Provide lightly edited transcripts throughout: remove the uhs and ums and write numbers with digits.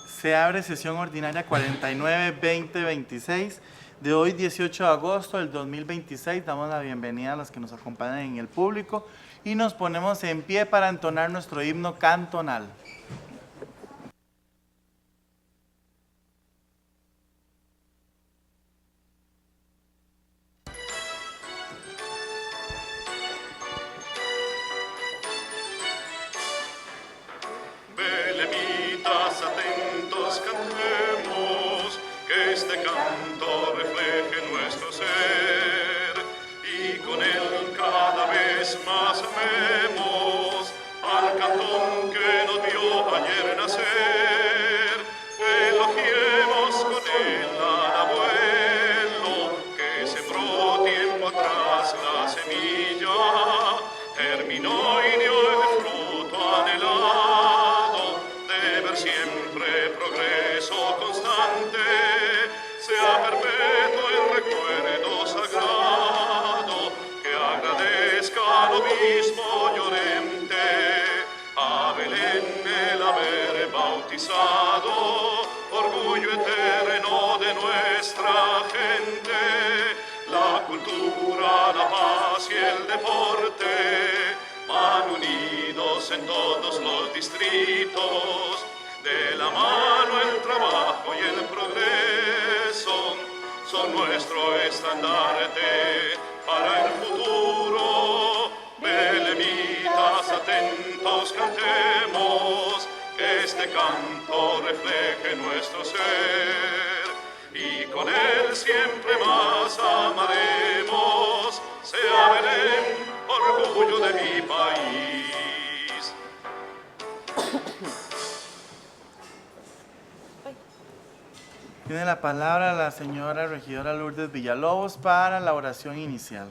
Se abre sesión ordinaria 49-2026 de hoy 18 de agosto del 2026. Damos la bienvenida a los que nos acompañan en el público y nos ponemos en pie para entonar nuestro himno cantonal. Belemitas, atentos, cantemos, que este canto refleje nuestro ser, y con él cada vez más amemos al cantón que nos vio ayer nacer. Elogiemos con él al abuelo que sembró tiempo atrás la semilla, germinó y dio el fruto anhelado, siempre progreso constante, sea perpetuo el recuerdo sagrado, que agradezca al obispo Llorente, a Belén el haber bautizado, orgullo eterno de nuestra gente, la cultura, la paz y el deporte, van unidos en todos los distritos, de la mano el trabajo y el progreso son nuestro estandarte para el futuro. Belemitas, atentos, cantemos, que este canto refleje nuestro ser, y con él siempre más amaremos, sea Belén, orgullo de mi país. Tiene la palabra la señora regidora Lourdes Villalobos para la oración inicial.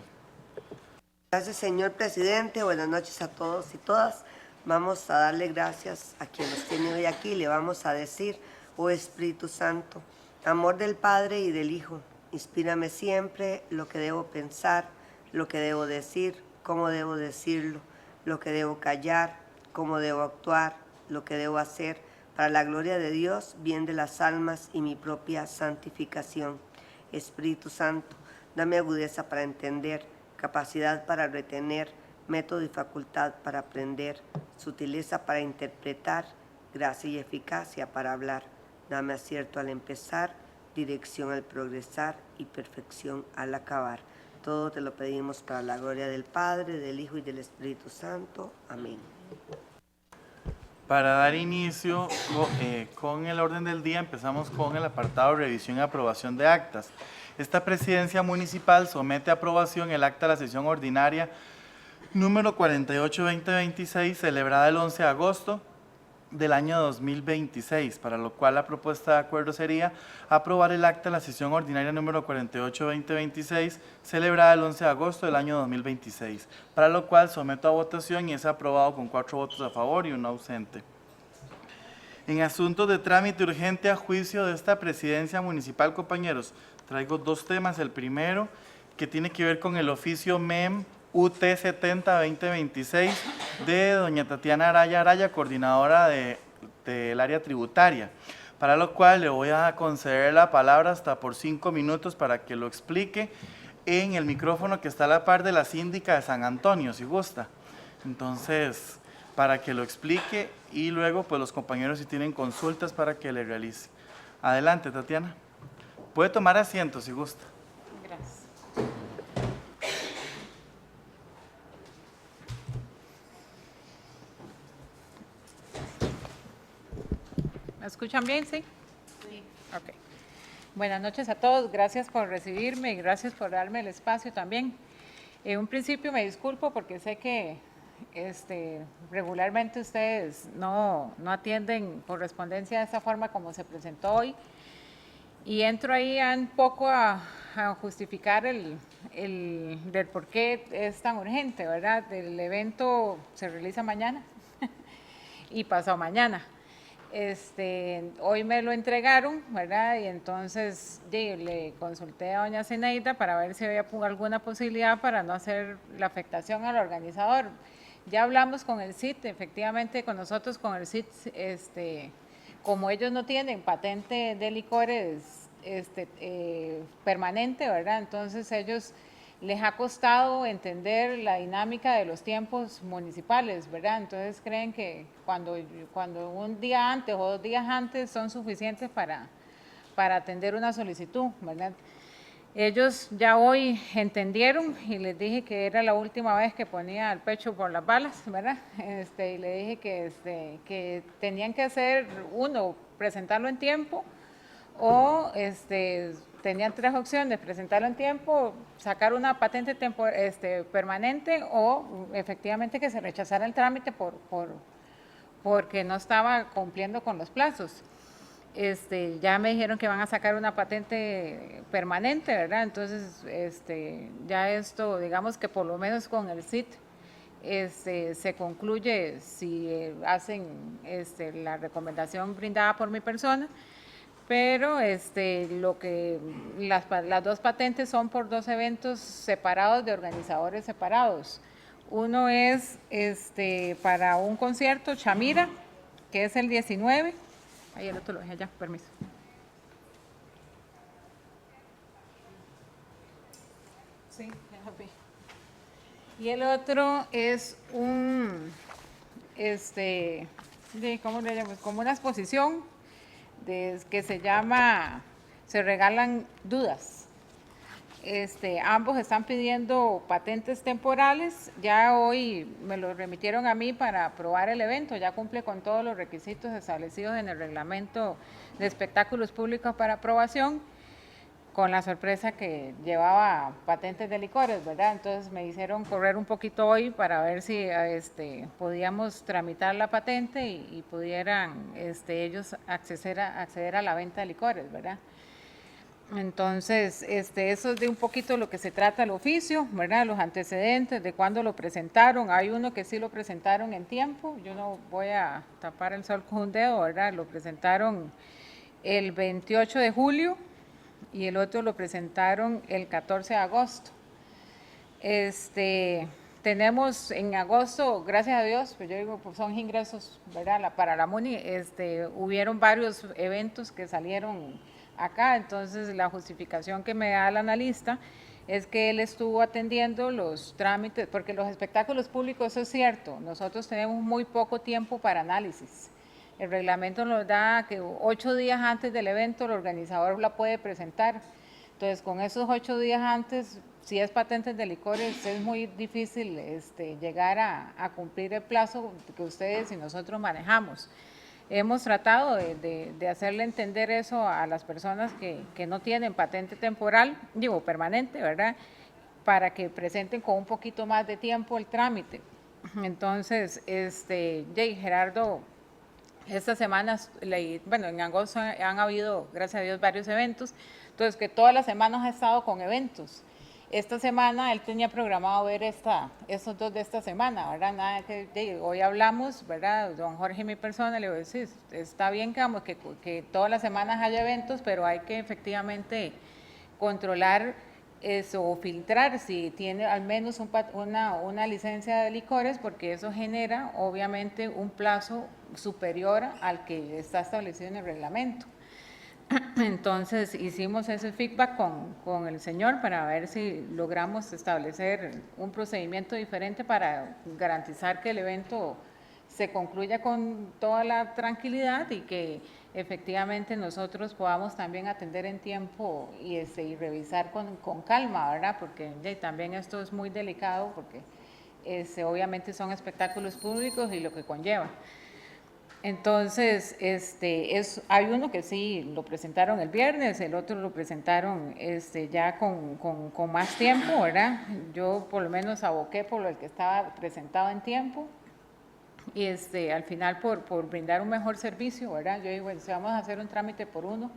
Gracias, señor presidente. Buenas noches a todos y todas. Vamos a darle gracias a quien nos tiene hoy aquí. Le vamos a decir, oh Espíritu Santo, amor del Padre y del Hijo, inspírame siempre lo que debo pensar, lo que debo decir, cómo debo decirlo, lo que debo callar, cómo debo actuar, lo que debo hacer, para la gloria de Dios, bien de las almas y mi propia santificación. Espíritu Santo, dame agudeza para entender, capacidad para retener, método y facultad para aprender, sutileza para interpretar, gracia y eficacia para hablar. Dame acierto al empezar, dirección al progresar y perfección al acabar. Todo te lo pedimos para la gloria del Padre, del Hijo y del Espíritu Santo. Amén. Para dar inicio con el orden del día, empezamos con el apartado revisión y aprobación de actas. Esta presidencia municipal somete a aprobación el acta de la sesión ordinaria número 48-2026, celebrada el 11 de agosto del año 2026, para lo cual la propuesta de acuerdo sería aprobar el acta de la sesión ordinaria número 48-2026, celebrada el 11 de agosto del año 2026, para lo cual someto a votación y es aprobado con 4 votos a favor y 1 ausente. En asuntos de trámite urgente a juicio de esta presidencia municipal, compañeros, traigo 2 temas. El primero, que tiene que ver con el oficio MEM UT 70-2026 de doña Tatiana Araya, coordinadora del área tributaria, para lo cual le voy a conceder la palabra hasta por 5 minutos para que lo explique en el micrófono que está a la par de la síndica de San Antonio, si gusta. Entonces, para que lo explique y luego pues los compañeros si tienen consultas para que le realice. Adelante, Tatiana. Puede tomar asiento si gusta. Gracias. ¿Me escuchan bien, sí? Sí. Ok. Buenas noches a todos. Gracias por recibirme y gracias por darme el espacio también. En un principio me disculpo porque sé que regularmente ustedes no atienden correspondencia de esta forma como se presentó hoy. Y entro ahí un poco a justificar del por qué es tan urgente, ¿verdad? El evento se realiza mañana y pasado mañana. Hoy me lo entregaron, ¿verdad? Y entonces le consulté a doña Zeneida para ver si había alguna posibilidad para no hacer la afectación al organizador. Ya hablamos con el CIT, efectivamente con nosotros, con el CIT, como ellos no tienen patente de licores permanente, ¿verdad? Entonces ellos les ha costado entender la dinámica de los tiempos municipales, ¿verdad? Entonces creen que cuando un día antes o 2 días antes son suficientes para atender una solicitud, ¿verdad? Ellos ya hoy entendieron y les dije que era la última vez que ponía el pecho por las balas, ¿verdad? Y le dije que tenían que hacer, uno, presentarlo en tiempo, o tenían 3 opciones: presentarlo en tiempo, sacar una patente permanente, o efectivamente que se rechazara el trámite porque no estaba cumpliendo con los plazos. Ya me dijeron que van a sacar una patente permanente, ¿verdad? Entonces, ya esto, digamos que por lo menos con el CIT, se concluye si hacen la recomendación brindada por mi persona, pero las 2 patentes son por 2 eventos separados de organizadores separados. Uno es para un concierto Chamira, que es el 19. Ahí el otro lo dejé allá, permiso. Sí, ya vi. Y el otro es ¿cómo le llamamos? Como una exposición que se llama Se regalan dudas. Ambos están pidiendo patentes temporales. Ya hoy me lo remitieron a mí para aprobar el evento. Ya cumple con todos los requisitos establecidos en el reglamento de espectáculos públicos para aprobación, con la sorpresa que llevaba patentes de licores, ¿verdad? Entonces me hicieron correr un poquito hoy para ver si podíamos tramitar la patente y pudieran ellos acceder a la venta de licores, ¿verdad? Entonces, eso es de un poquito lo que se trata el oficio, ¿verdad? Los antecedentes, de cuándo lo presentaron. Hay uno que sí lo presentaron en tiempo. Yo no voy a tapar el sol con un dedo, ¿verdad? Lo presentaron el 28 de julio y el otro lo presentaron el 14 de agosto. Tenemos en agosto, gracias a Dios, pues yo digo, pues son ingresos, ¿verdad? Para la MUNI, hubieron varios eventos que salieron acá. Entonces la justificación que me da el analista es que él estuvo atendiendo los trámites, porque los espectáculos públicos, eso es cierto, nosotros tenemos muy poco tiempo para análisis. El reglamento nos da que 8 días antes del evento el organizador la puede presentar. Entonces, con esos 8 días antes, si es patentes de licores, es muy difícil llegar a cumplir el plazo que ustedes y nosotros manejamos. Hemos tratado de hacerle entender eso a las personas que no tienen patente temporal, permanente, ¿verdad? Para que presenten con un poquito más de tiempo el trámite. Entonces, Gerardo, estas semanas, en agosto han habido, gracias a Dios, varios eventos, entonces que todas las semanas ha estado con eventos. Esta semana él tenía programado ver estos 2 de esta semana, ¿verdad? Nada que hoy hablamos, ¿verdad? Don Jorge y mi persona, le voy a decir, está bien que todas las semanas haya eventos, pero hay que efectivamente controlar eso o filtrar si tiene al menos una licencia de licores, porque eso genera obviamente un plazo superior al que está establecido en el reglamento. Entonces hicimos ese feedback con el señor para ver si logramos establecer un procedimiento diferente para garantizar que el evento se concluya con toda la tranquilidad y que efectivamente nosotros podamos también atender en tiempo y revisar con calma, ¿verdad? Porque también esto es muy delicado porque obviamente son espectáculos públicos y lo que conlleva. Entonces, hay uno que sí lo presentaron el viernes, el otro lo presentaron ya con más tiempo, ¿verdad? Yo por lo menos aboqué por el que estaba presentado en tiempo y al final por brindar un mejor servicio, ¿verdad? Yo digo, si vamos a hacer un trámite por uno,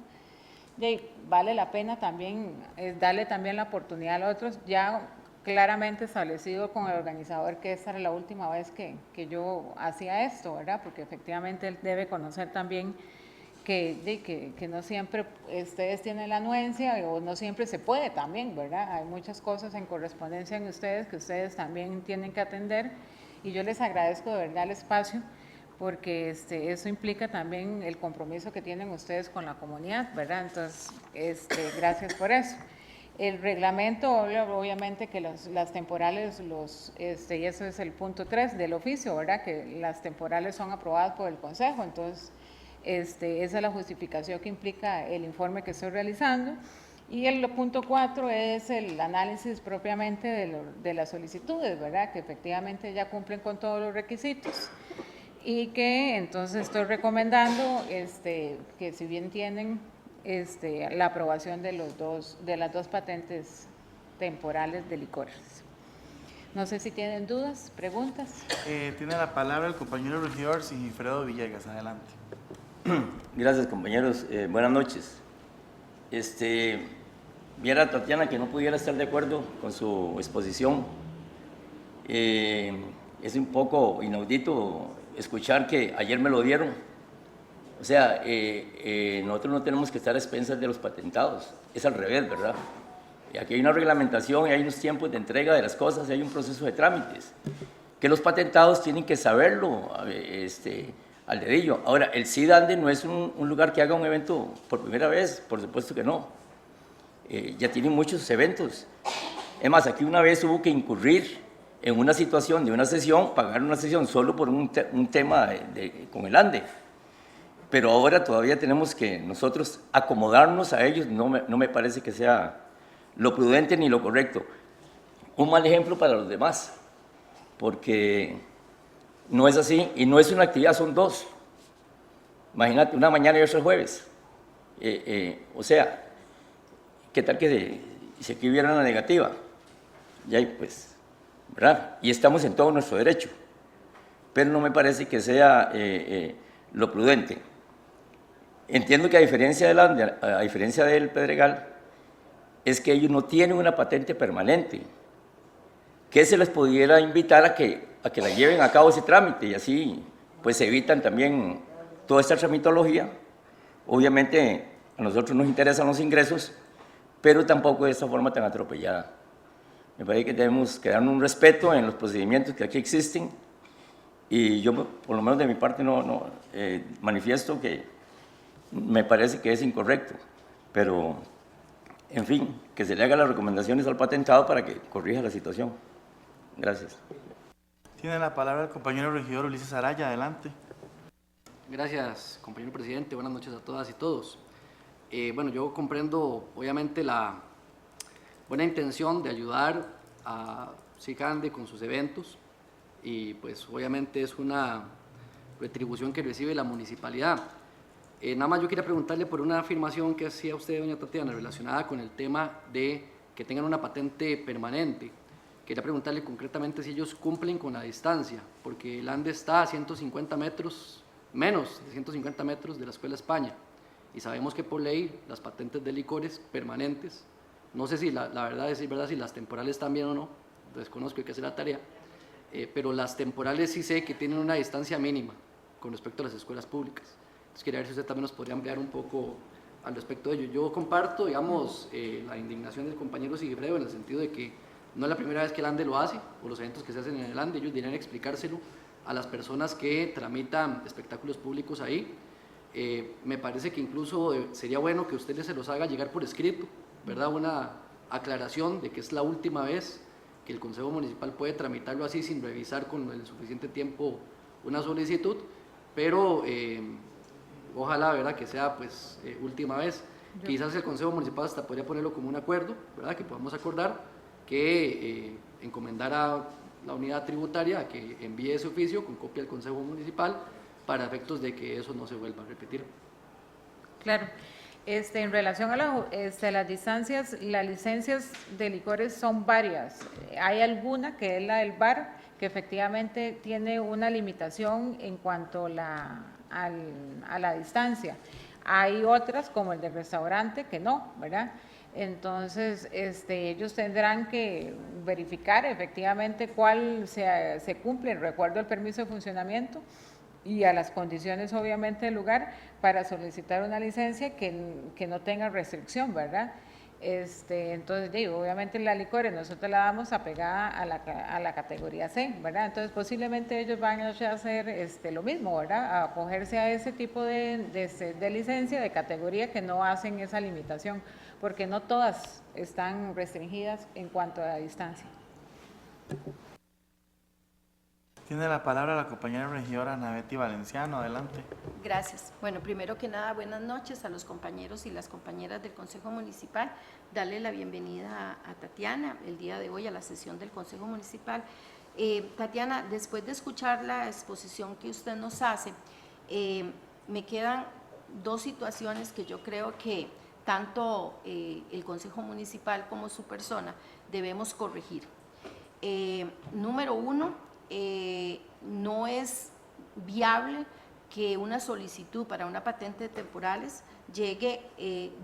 vale la pena también darle también la oportunidad a los otros, ya claramente establecido con el organizador que esta era la última vez que yo hacía esto, ¿verdad? Porque efectivamente él debe conocer también que no siempre ustedes tienen la anuencia o no siempre se puede también, ¿verdad? Hay muchas cosas en correspondencia en ustedes que ustedes también tienen que atender y yo les agradezco de verdad el espacio, porque eso implica también el compromiso que tienen ustedes con la comunidad, ¿verdad? Entonces, gracias por eso. El reglamento, obviamente que las temporales, y eso es el punto 3 del oficio, ¿verdad? Que las temporales son aprobadas por el Consejo, entonces esa es la justificación que implica el informe que estoy realizando. Y el punto 4 es el análisis propiamente de las solicitudes, ¿verdad? Que efectivamente ya cumplen con todos los requisitos y que entonces estoy recomendando que si bien tienen la aprobación de las dos patentes temporales de licores. No sé si tienen dudas, preguntas. Tiene la palabra el compañero regidor Sigifredo Villegas. Adelante. Gracias, compañeros. Buenas noches. Viera Tatiana que no pudiera estar de acuerdo con su exposición. Es un poco inaudito escuchar que ayer me lo dieron. O sea, nosotros no tenemos que estar a expensas de los patentados, es al revés, ¿verdad? Aquí hay una reglamentación y hay unos tiempos de entrega de las cosas y hay un proceso de trámites, que los patentados tienen que saberlo al dedillo. Ahora, el CIDANDE no es un lugar que haga un evento por primera vez, por supuesto que no. Ya tienen muchos eventos. Es más, aquí una vez hubo que incurrir en una situación de una sesión, pagar una sesión solo por un tema con el ANDE. Pero ahora todavía tenemos que nosotros acomodarnos a ellos, no me parece que sea lo prudente ni lo correcto. Un mal ejemplo para los demás, porque no es así, y no es una actividad, son dos. Imagínate, una mañana y otra el jueves. O sea, ¿qué tal que si aquí hubiera una negativa? Y ahí pues, ¿verdad? Y estamos en todo nuestro derecho, pero no me parece que sea lo prudente. Entiendo que a diferencia del Pedregal, es que ellos no tienen una patente permanente, que se les pudiera invitar a que la lleven a cabo ese trámite y así pues se evitan también toda esta tramitología. Obviamente a nosotros nos interesan los ingresos, pero tampoco de esta forma tan atropellada. Me parece que debemos darnos un respeto en los procedimientos que aquí existen y yo, por lo menos de mi parte, manifiesto que me parece que es incorrecto, pero, en fin, que se le hagan las recomendaciones al patentado para que corrija la situación. Gracias. Tiene la palabra el compañero regidor Ulises Araya. Adelante. Gracias, compañero presidente. Buenas noches a todas y todos. Bueno, yo comprendo, obviamente, la buena intención de ayudar a CICANDE con sus eventos y, pues, obviamente es una retribución que recibe la municipalidad. Nada más yo quería preguntarle por una afirmación que hacía usted, doña Tatiana, relacionada con el tema de que tengan una patente permanente. Quería preguntarle concretamente si ellos cumplen con la distancia, porque el ANDE está a 150 metros, menos de 150 metros de la Escuela España, y sabemos que por ley las patentes de licores permanentes, no sé si la verdad es verdad si las temporales también o no, desconozco, hay que hacer la tarea, pero las temporales sí sé que tienen una distancia mínima con respecto a las escuelas públicas. Entonces, quería ver si usted también nos podría ampliar un poco al respecto de ello. Yo comparto, digamos, la indignación del compañero Sigifredo en el sentido de que no es la primera vez que el ANDE lo hace, o los eventos que se hacen en el ANDE, ellos deberían explicárselo a las personas que tramitan espectáculos públicos ahí. Me parece que incluso sería bueno que usted se los haga llegar por escrito, ¿verdad? Una aclaración de que es la última vez que el Consejo Municipal puede tramitarlo así sin revisar con el suficiente tiempo una solicitud, pero ojalá, ¿verdad?, que sea pues última vez. Quizás el Consejo Municipal hasta podría ponerlo como un acuerdo, ¿verdad?, que podamos acordar que encomendar a la unidad tributaria a que envíe ese oficio con copia al Consejo Municipal para efectos de que eso no se vuelva a repetir. Claro. En relación a las distancias, las licencias de licores son varias. Hay alguna, que es la del bar, que efectivamente tiene una limitación en cuanto a la distancia. Hay otras, como el del restaurante, que no, ¿verdad? Entonces, ellos tendrán que verificar efectivamente cuál se cumple, recuerdo el permiso de funcionamiento y a las condiciones, obviamente, del lugar para solicitar una licencia que no tenga restricción, ¿verdad? Entonces, digo, obviamente la licores nosotros la damos apegada a la categoría C, ¿verdad? Entonces, posiblemente ellos van a hacer lo mismo, ¿verdad? A acogerse a ese tipo de licencia, de categoría que no hacen esa limitación, porque no todas están restringidas en cuanto a la distancia. Tiene la palabra la compañera regidora Ana Betty Valenciano, adelante. Gracias. Bueno, primero que nada, buenas noches a los compañeros y las compañeras del Consejo Municipal. Darle la bienvenida a Tatiana el día de hoy a la sesión del Consejo Municipal. Tatiana, después de escuchar la exposición que usted nos hace, me quedan dos situaciones que yo creo que tanto el Consejo Municipal como su persona debemos corregir. Número uno, no es viable que una solicitud para una patente de temporales llegue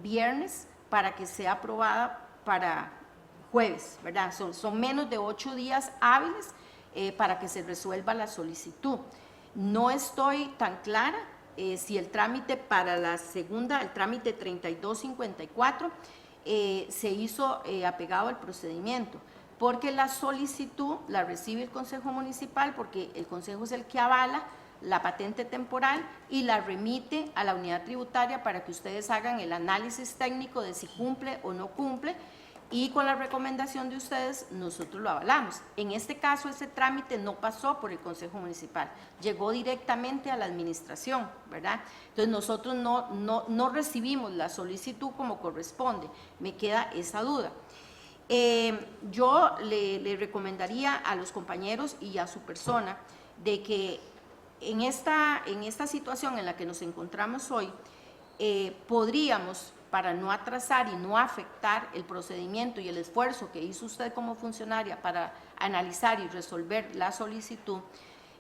viernes para que sea aprobada para jueves, ¿verdad? Son menos de 8 días hábiles para que se resuelva la solicitud. No estoy tan clara si el trámite para la segunda, el trámite 3254, se hizo apegado al procedimiento, porque la solicitud la recibe el Consejo Municipal, porque el Consejo es el que avala la patente temporal y la remite a la unidad tributaria para que ustedes hagan el análisis técnico de si cumple o no cumple, y con la recomendación de ustedes nosotros lo avalamos. En este caso, ese trámite no pasó por el Consejo Municipal, llegó directamente a la administración, ¿verdad? Entonces nosotros no recibimos la solicitud como corresponde, me queda esa duda. Yo le recomendaría a los compañeros y a su persona de que en esta situación en la que nos encontramos hoy, podríamos, para no atrasar y no afectar el procedimiento y el esfuerzo que hizo usted como funcionaria para analizar y resolver la solicitud,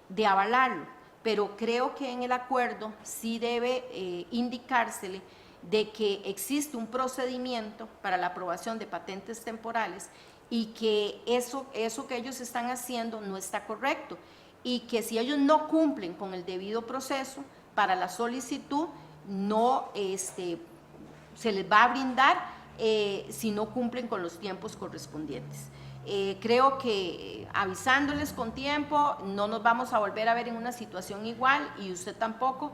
de avalarlo, pero creo que en el acuerdo sí debe indicársele de que existe un procedimiento para la aprobación de patentes temporales y que eso que ellos están haciendo no está correcto, y que si ellos no cumplen con el debido proceso para la solicitud, no se les va a brindar si no cumplen con los tiempos correspondientes. Creo que avisándoles con tiempo no nos vamos a volver a ver en una situación igual, y usted tampoco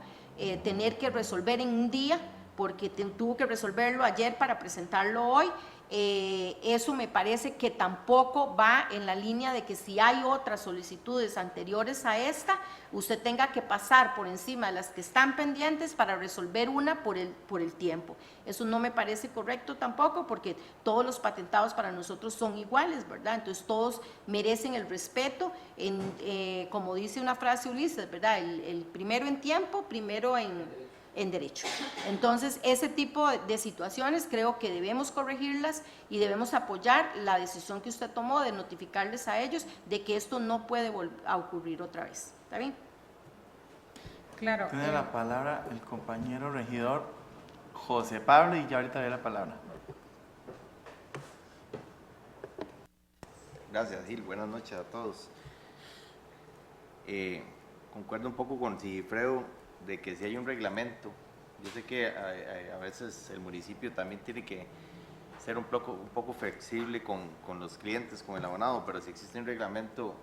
tener que resolver en un día, porque tuvo que resolverlo ayer para presentarlo hoy. Eso me parece que tampoco va en la línea de que si hay otras solicitudes anteriores a esta, usted tenga que pasar por encima de las que están pendientes para resolver una por el tiempo. Eso no me parece correcto tampoco, porque todos los patentados para nosotros son iguales, ¿verdad? Entonces todos merecen el respeto, como dice una frase Ulises, ¿verdad? El primero en tiempo, primero en derecho. Entonces, ese tipo de situaciones creo que debemos corregirlas y debemos apoyar la decisión que usted tomó de notificarles a ellos de que esto no puede volver a ocurrir otra vez. ¿Está bien? Claro. Tiene la palabra el compañero regidor José Pablo, y ya ahorita le doy la palabra. Gracias, Gil. Buenas noches a todos. Concuerdo un poco con Sigifredo de que si hay un reglamento, yo sé que a veces el municipio también tiene que ser un poco flexible con los clientes, con el abonado, pero si existe un reglamento,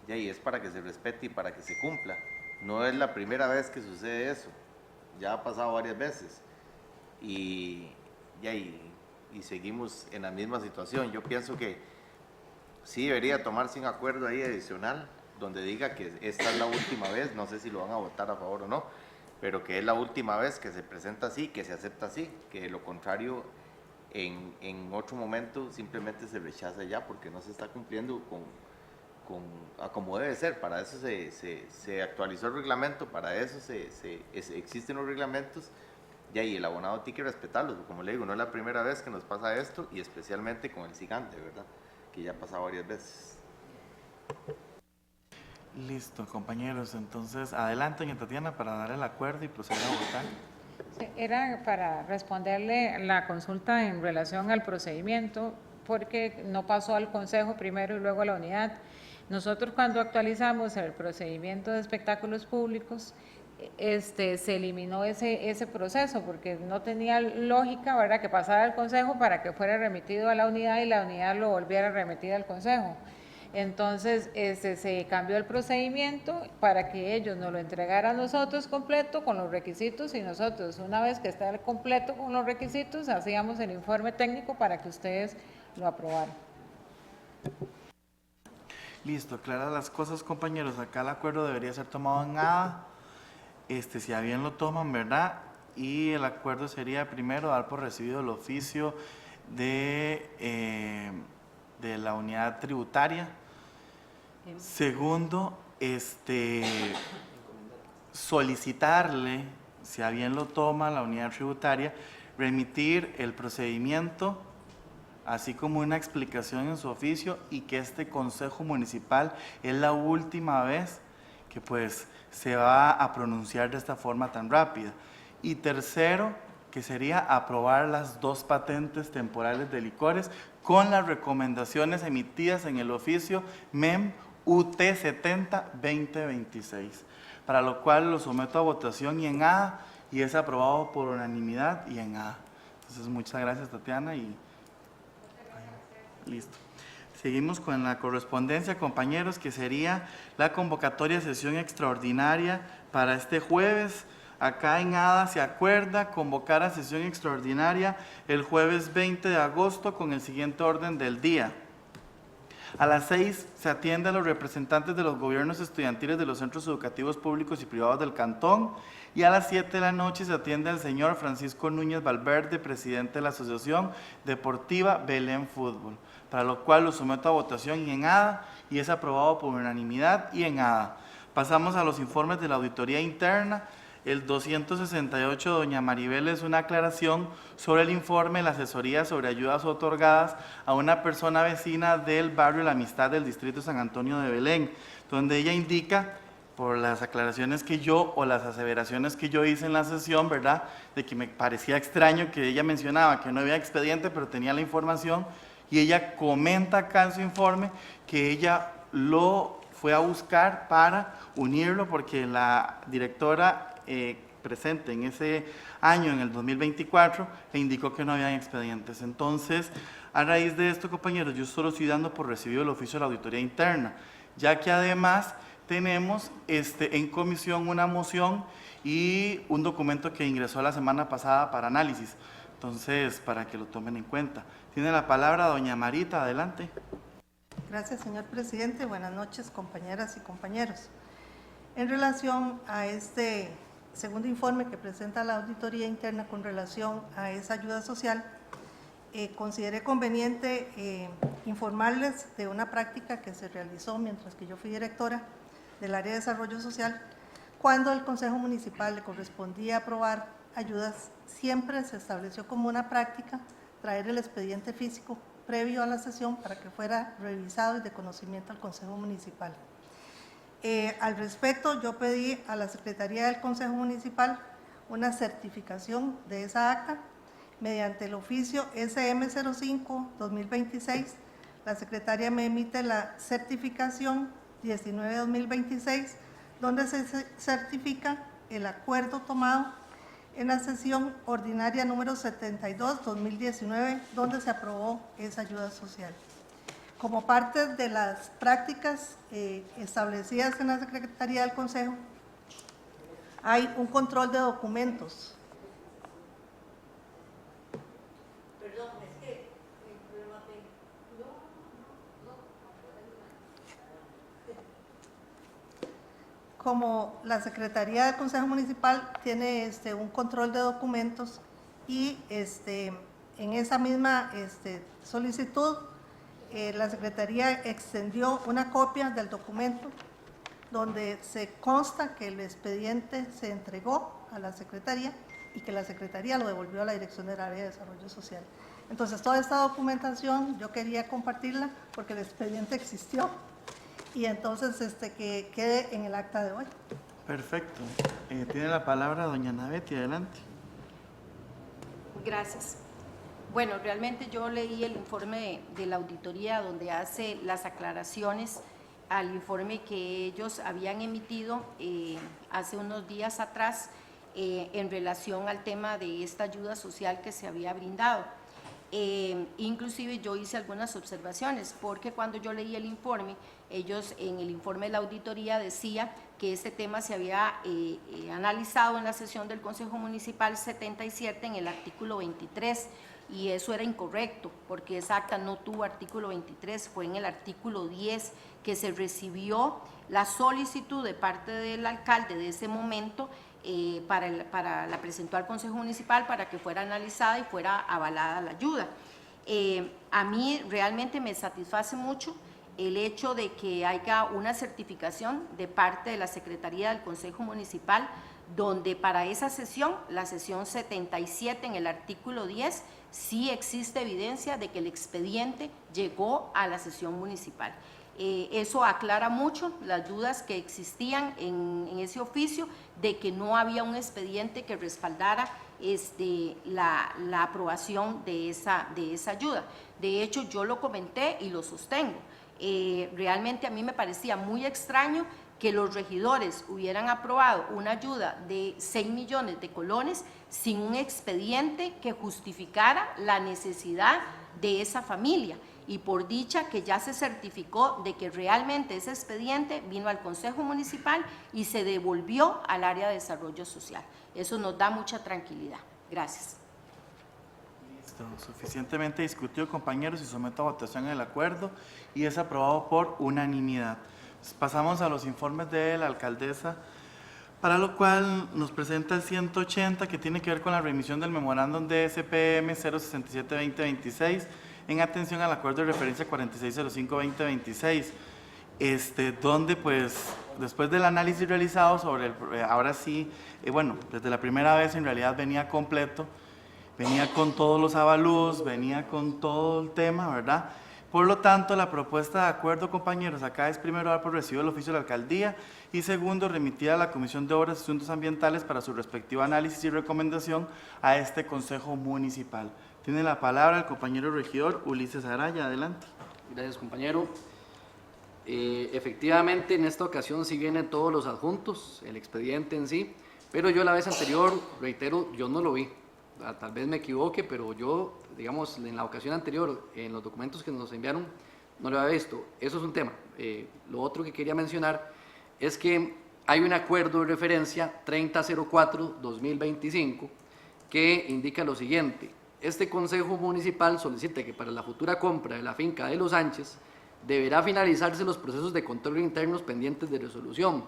ya y es para que se respete y para que se cumpla. No es la primera vez que sucede eso, ya ha pasado varias veces y seguimos en la misma situación. Yo pienso que sí debería tomarse un acuerdo ahí adicional donde diga que esta es la última vez, no sé si lo van a votar a favor o no, pero que es la última vez que se presenta así, que se acepta así, que de lo contrario en otro momento simplemente se rechaza ya porque no se está cumpliendo a como debe ser. Para eso se actualizó el reglamento, para eso existen los reglamentos, y el abonado tiene que respetarlos. Como le digo, no es la primera vez que nos pasa esto, y especialmente con el gigante, ¿verdad? Que ya ha pasado varias veces. Listo, compañeros, entonces adelanten, Tatiana, para dar el acuerdo y proceder a votar. Sí, era para responderle la consulta en relación al procedimiento, porque no pasó al Consejo primero y luego a la unidad. Nosotros, cuando actualizamos el procedimiento de espectáculos públicos, se eliminó ese proceso, porque no tenía lógica, ¿verdad?, que pasara al Consejo para que fuera remitido a la unidad y la unidad lo volviera a remitir al Consejo. Entonces, se cambió el procedimiento para que ellos nos lo entregaran a nosotros completo con los requisitos, y nosotros, una vez que está completo con los requisitos, hacíamos el informe técnico para que ustedes lo aprobaran. Listo, claras las cosas, compañeros. Acá el acuerdo debería ser tomado en A, si a bien lo toman, ¿verdad? Y el acuerdo sería, primero, dar por recibido el oficio de la unidad tributaria. Segundo, solicitarle, si a bien lo toma la unidad tributaria, remitir el procedimiento, así como una explicación en su oficio, y que este Consejo Municipal es la última vez que pues se va a pronunciar de esta forma tan rápida. Y tercero, que sería aprobar las 2 patentes temporales de licores con las recomendaciones emitidas en el oficio MEM UT 70-2026, para lo cual lo someto a votación y en A, y es aprobado por unanimidad y en A. Entonces, muchas gracias, Tatiana, y listo. Seguimos con la correspondencia, compañeros, que sería la convocatoria de sesión extraordinaria para este jueves. Acá en ADA se acuerda convocar a sesión extraordinaria el jueves 20 de agosto con el siguiente orden del día. A las 6 se atiende a los representantes de los gobiernos estudiantiles de los centros educativos públicos y privados del cantón, y a las 7 de la noche se atiende al señor Francisco Núñez Valverde, presidente de la Asociación Deportiva Belén Fútbol, para lo cual lo someto a votación y en ADA, y es aprobado por unanimidad y en ADA. Pasamos a los informes de la auditoría interna. El 268, doña Maribel, es una aclaración sobre el informe de la asesoría sobre ayudas otorgadas a una persona vecina del barrio La Amistad del distrito San Antonio de Belén, donde ella indica, por las aclaraciones que yo o las aseveraciones que yo hice en la sesión, ¿verdad?, de que me parecía extraño que ella mencionaba que no había expediente, pero tenía la información, y ella comenta acá en su informe que ella lo fue a buscar para unirlo porque la directora presente en ese año, en el 2024, le indicó que no habían expedientes. Entonces, a raíz de esto, compañeros, yo solo estoy dando por recibido el oficio de la auditoría interna, ya que además tenemos en comisión una moción y un documento que ingresó la semana pasada para análisis. Entonces, para que lo tomen en cuenta. Tiene la palabra doña Marita, adelante. Gracias, señor presidente. Buenas noches, compañeras y compañeros. En relación a este segundo informe que presenta la auditoría interna con relación a esa ayuda social, consideré conveniente informarles de una práctica que se realizó mientras que yo fui directora del área de desarrollo social. Cuando el Consejo Municipal le correspondía aprobar ayudas, siempre se estableció como una práctica traer el expediente físico previo a la sesión para que fuera revisado y de conocimiento al Consejo Municipal. Al respecto, yo pedí a la Secretaría del Consejo Municipal una certificación de esa acta mediante el oficio SM05-2026. La Secretaría me emite la certificación 19-2026, donde se certifica el acuerdo tomado en la sesión ordinaria número 72-2019, donde se aprobó esa ayuda social. Como parte de las prácticas establecidas en la Secretaría del Consejo, hay un control de documentos. Perdón, es que Como la Secretaría del Consejo Municipal tiene un control de documentos y en esa misma solicitud, la Secretaría extendió una copia del documento donde se consta que el expediente se entregó a la Secretaría y que la Secretaría lo devolvió a la Dirección del Área de Desarrollo Social. Entonces, toda esta documentación yo quería compartirla porque el expediente existió y entonces que quede en el acta de hoy. Perfecto. Tiene la palabra doña Navetti, adelante. Gracias. Bueno, realmente yo leí el informe de la auditoría donde hace las aclaraciones al informe que ellos habían emitido hace unos días atrás en relación al tema de esta ayuda social que se había brindado. Inclusive yo hice algunas observaciones, porque cuando yo leí el informe, ellos en el informe de la auditoría decía que este tema se había analizado en la sesión del Consejo Municipal 77 en el artículo 23, y eso era incorrecto, porque esa acta no tuvo artículo 23, fue en el artículo 10 que se recibió la solicitud de parte del alcalde de ese momento, la presentó al Consejo Municipal para que fuera analizada y fuera avalada la ayuda. A mí realmente me satisface mucho el hecho de que haya una certificación de parte de la Secretaría del Consejo Municipal, donde para esa sesión, la sesión 77 en el artículo 10, sí existe evidencia de que el expediente llegó a la sesión municipal. Eso aclara mucho las dudas que existían en ese oficio de que no había un expediente que respaldara la aprobación de esa ayuda. De hecho, yo lo comenté y lo sostengo. Realmente a mí me parecía muy extraño que los regidores hubieran aprobado una ayuda de 6 millones de colones sin un expediente que justificara la necesidad de esa familia. Y por dicha que ya se certificó de que realmente ese expediente vino al Consejo Municipal y se devolvió al área de desarrollo social. Eso nos da mucha tranquilidad. Gracias. Listo, suficientemente discutido, compañeros, y someto a votación el acuerdo y es aprobado por unanimidad. Pasamos a los informes de la alcaldesa, para lo cual nos presenta el 180, que tiene que ver con la remisión del memorándum de SPM 067-2026, en atención al acuerdo de referencia 4605-2026, donde pues después del análisis realizado sobre ahora sí, bueno, desde la primera vez en realidad venía completo, venía con todos los avalúos, venía con todo el tema, ¿verdad? Por lo tanto, la propuesta de acuerdo, compañeros, acá es primero dar por recibido el oficio de la alcaldía y segundo, remitir a la Comisión de Obras y Asuntos Ambientales para su respectivo análisis y recomendación a este Consejo Municipal. Tiene la palabra el compañero regidor Ulises Araya. Adelante. Gracias, compañero. Efectivamente, en esta ocasión sí vienen todos los adjuntos, el expediente en sí, pero yo la vez anterior, reitero, yo no lo vi. Tal vez me equivoque, pero yo, digamos, en la ocasión anterior, en los documentos que nos enviaron, no lo había visto. Eso es un tema. Lo otro que quería mencionar es que hay un acuerdo de referencia 3004-2025 que indica lo siguiente. Este Consejo Municipal solicita que para la futura compra de la finca de Los Sánchez deberá finalizarse los procesos de control internos pendientes de resolución.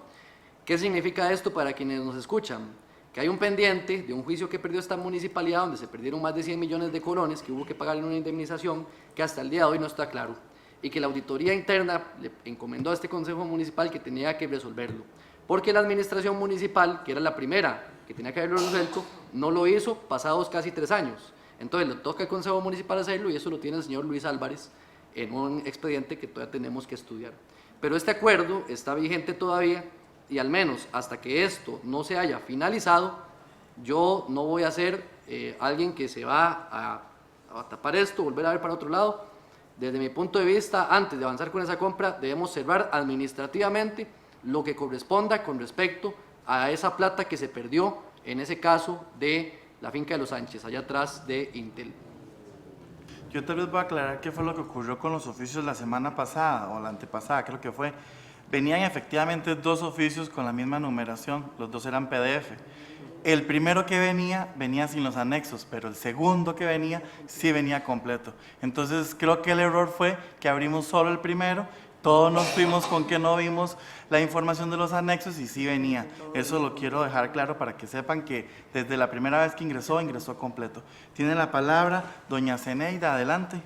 ¿Qué significa esto para quienes nos escuchan? Que hay un pendiente de un juicio que perdió esta municipalidad donde se perdieron más de 100 millones de colones, que hubo que pagarle una indemnización que hasta el día de hoy no está claro, y que la auditoría interna le encomendó a este Consejo Municipal que tenía que resolverlo, porque la administración municipal, que era la primera que tenía que haberlo resuelto, no lo hizo pasados casi 3 años. Entonces le toca al Consejo Municipal hacerlo y eso lo tiene el señor Luis Álvarez en un expediente que todavía tenemos que estudiar. Pero este acuerdo está vigente todavía y al menos hasta que esto no se haya finalizado, yo no voy a ser alguien que se va a tapar esto, volver a ver para otro lado. Desde mi punto de vista, antes de avanzar con esa compra, debemos cerrar administrativamente lo que corresponda con respecto a esa plata que se perdió en ese caso de la finca de Los Sánchez, allá atrás de Intel. Yo tal vez voy a aclarar qué fue lo que ocurrió con los oficios la semana pasada o la antepasada, creo que fue. Venían efectivamente 2 oficios con la misma numeración, los 2 eran PDF. El primero que venía sin los anexos, pero el segundo que venía, sí venía completo. Entonces creo que el error fue que abrimos solo el primero, todos nos fuimos con que no vimos la información de los anexos y sí venía. Eso lo quiero dejar claro para que sepan que desde la primera vez que ingresó completo. Tiene la palabra doña Zeneida, adelante.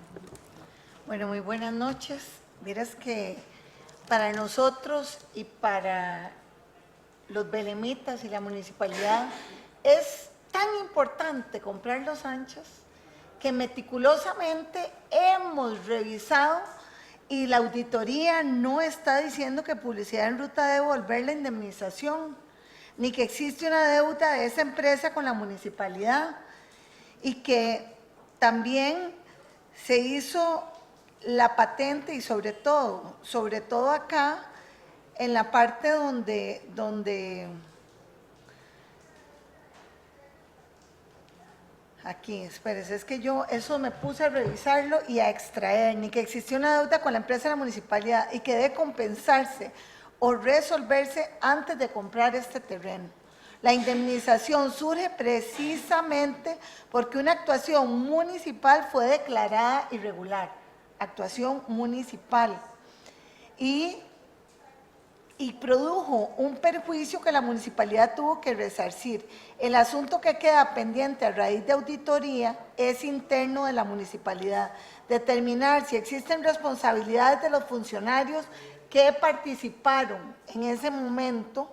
Bueno, muy buenas noches. Miras que para nosotros y para los belemitas y la municipalidad es tan importante comprar Los Sánchez que meticulosamente hemos revisado y la auditoría no está diciendo que Publicidad en Ruta debe devolver la indemnización, ni que existe una deuda de esa empresa con la municipalidad y que también se hizo la patente y sobre todo acá, en la parte donde aquí, espérese, es que yo eso me puse a revisarlo y a extraer, ni que existió una deuda con la empresa de la municipalidad y que debe compensarse o resolverse antes de comprar este terreno. La indemnización surge precisamente porque una actuación municipal fue declarada irregular, actuación municipal, y produjo un perjuicio que la municipalidad tuvo que resarcir. El asunto que queda pendiente a raíz de auditoría es interno de la municipalidad, determinar si existen responsabilidades de los funcionarios que participaron en ese momento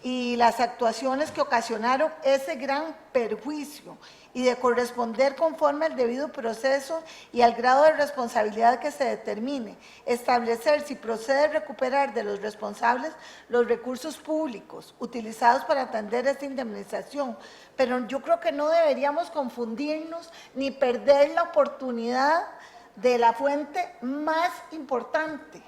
y las actuaciones que ocasionaron ese gran perjuicio y de corresponder conforme al debido proceso y al grado de responsabilidad que se determine, establecer si procede recuperar de los responsables los recursos públicos utilizados para atender esta indemnización. Pero yo creo que no deberíamos confundirnos ni perder la oportunidad de la fuente más importante.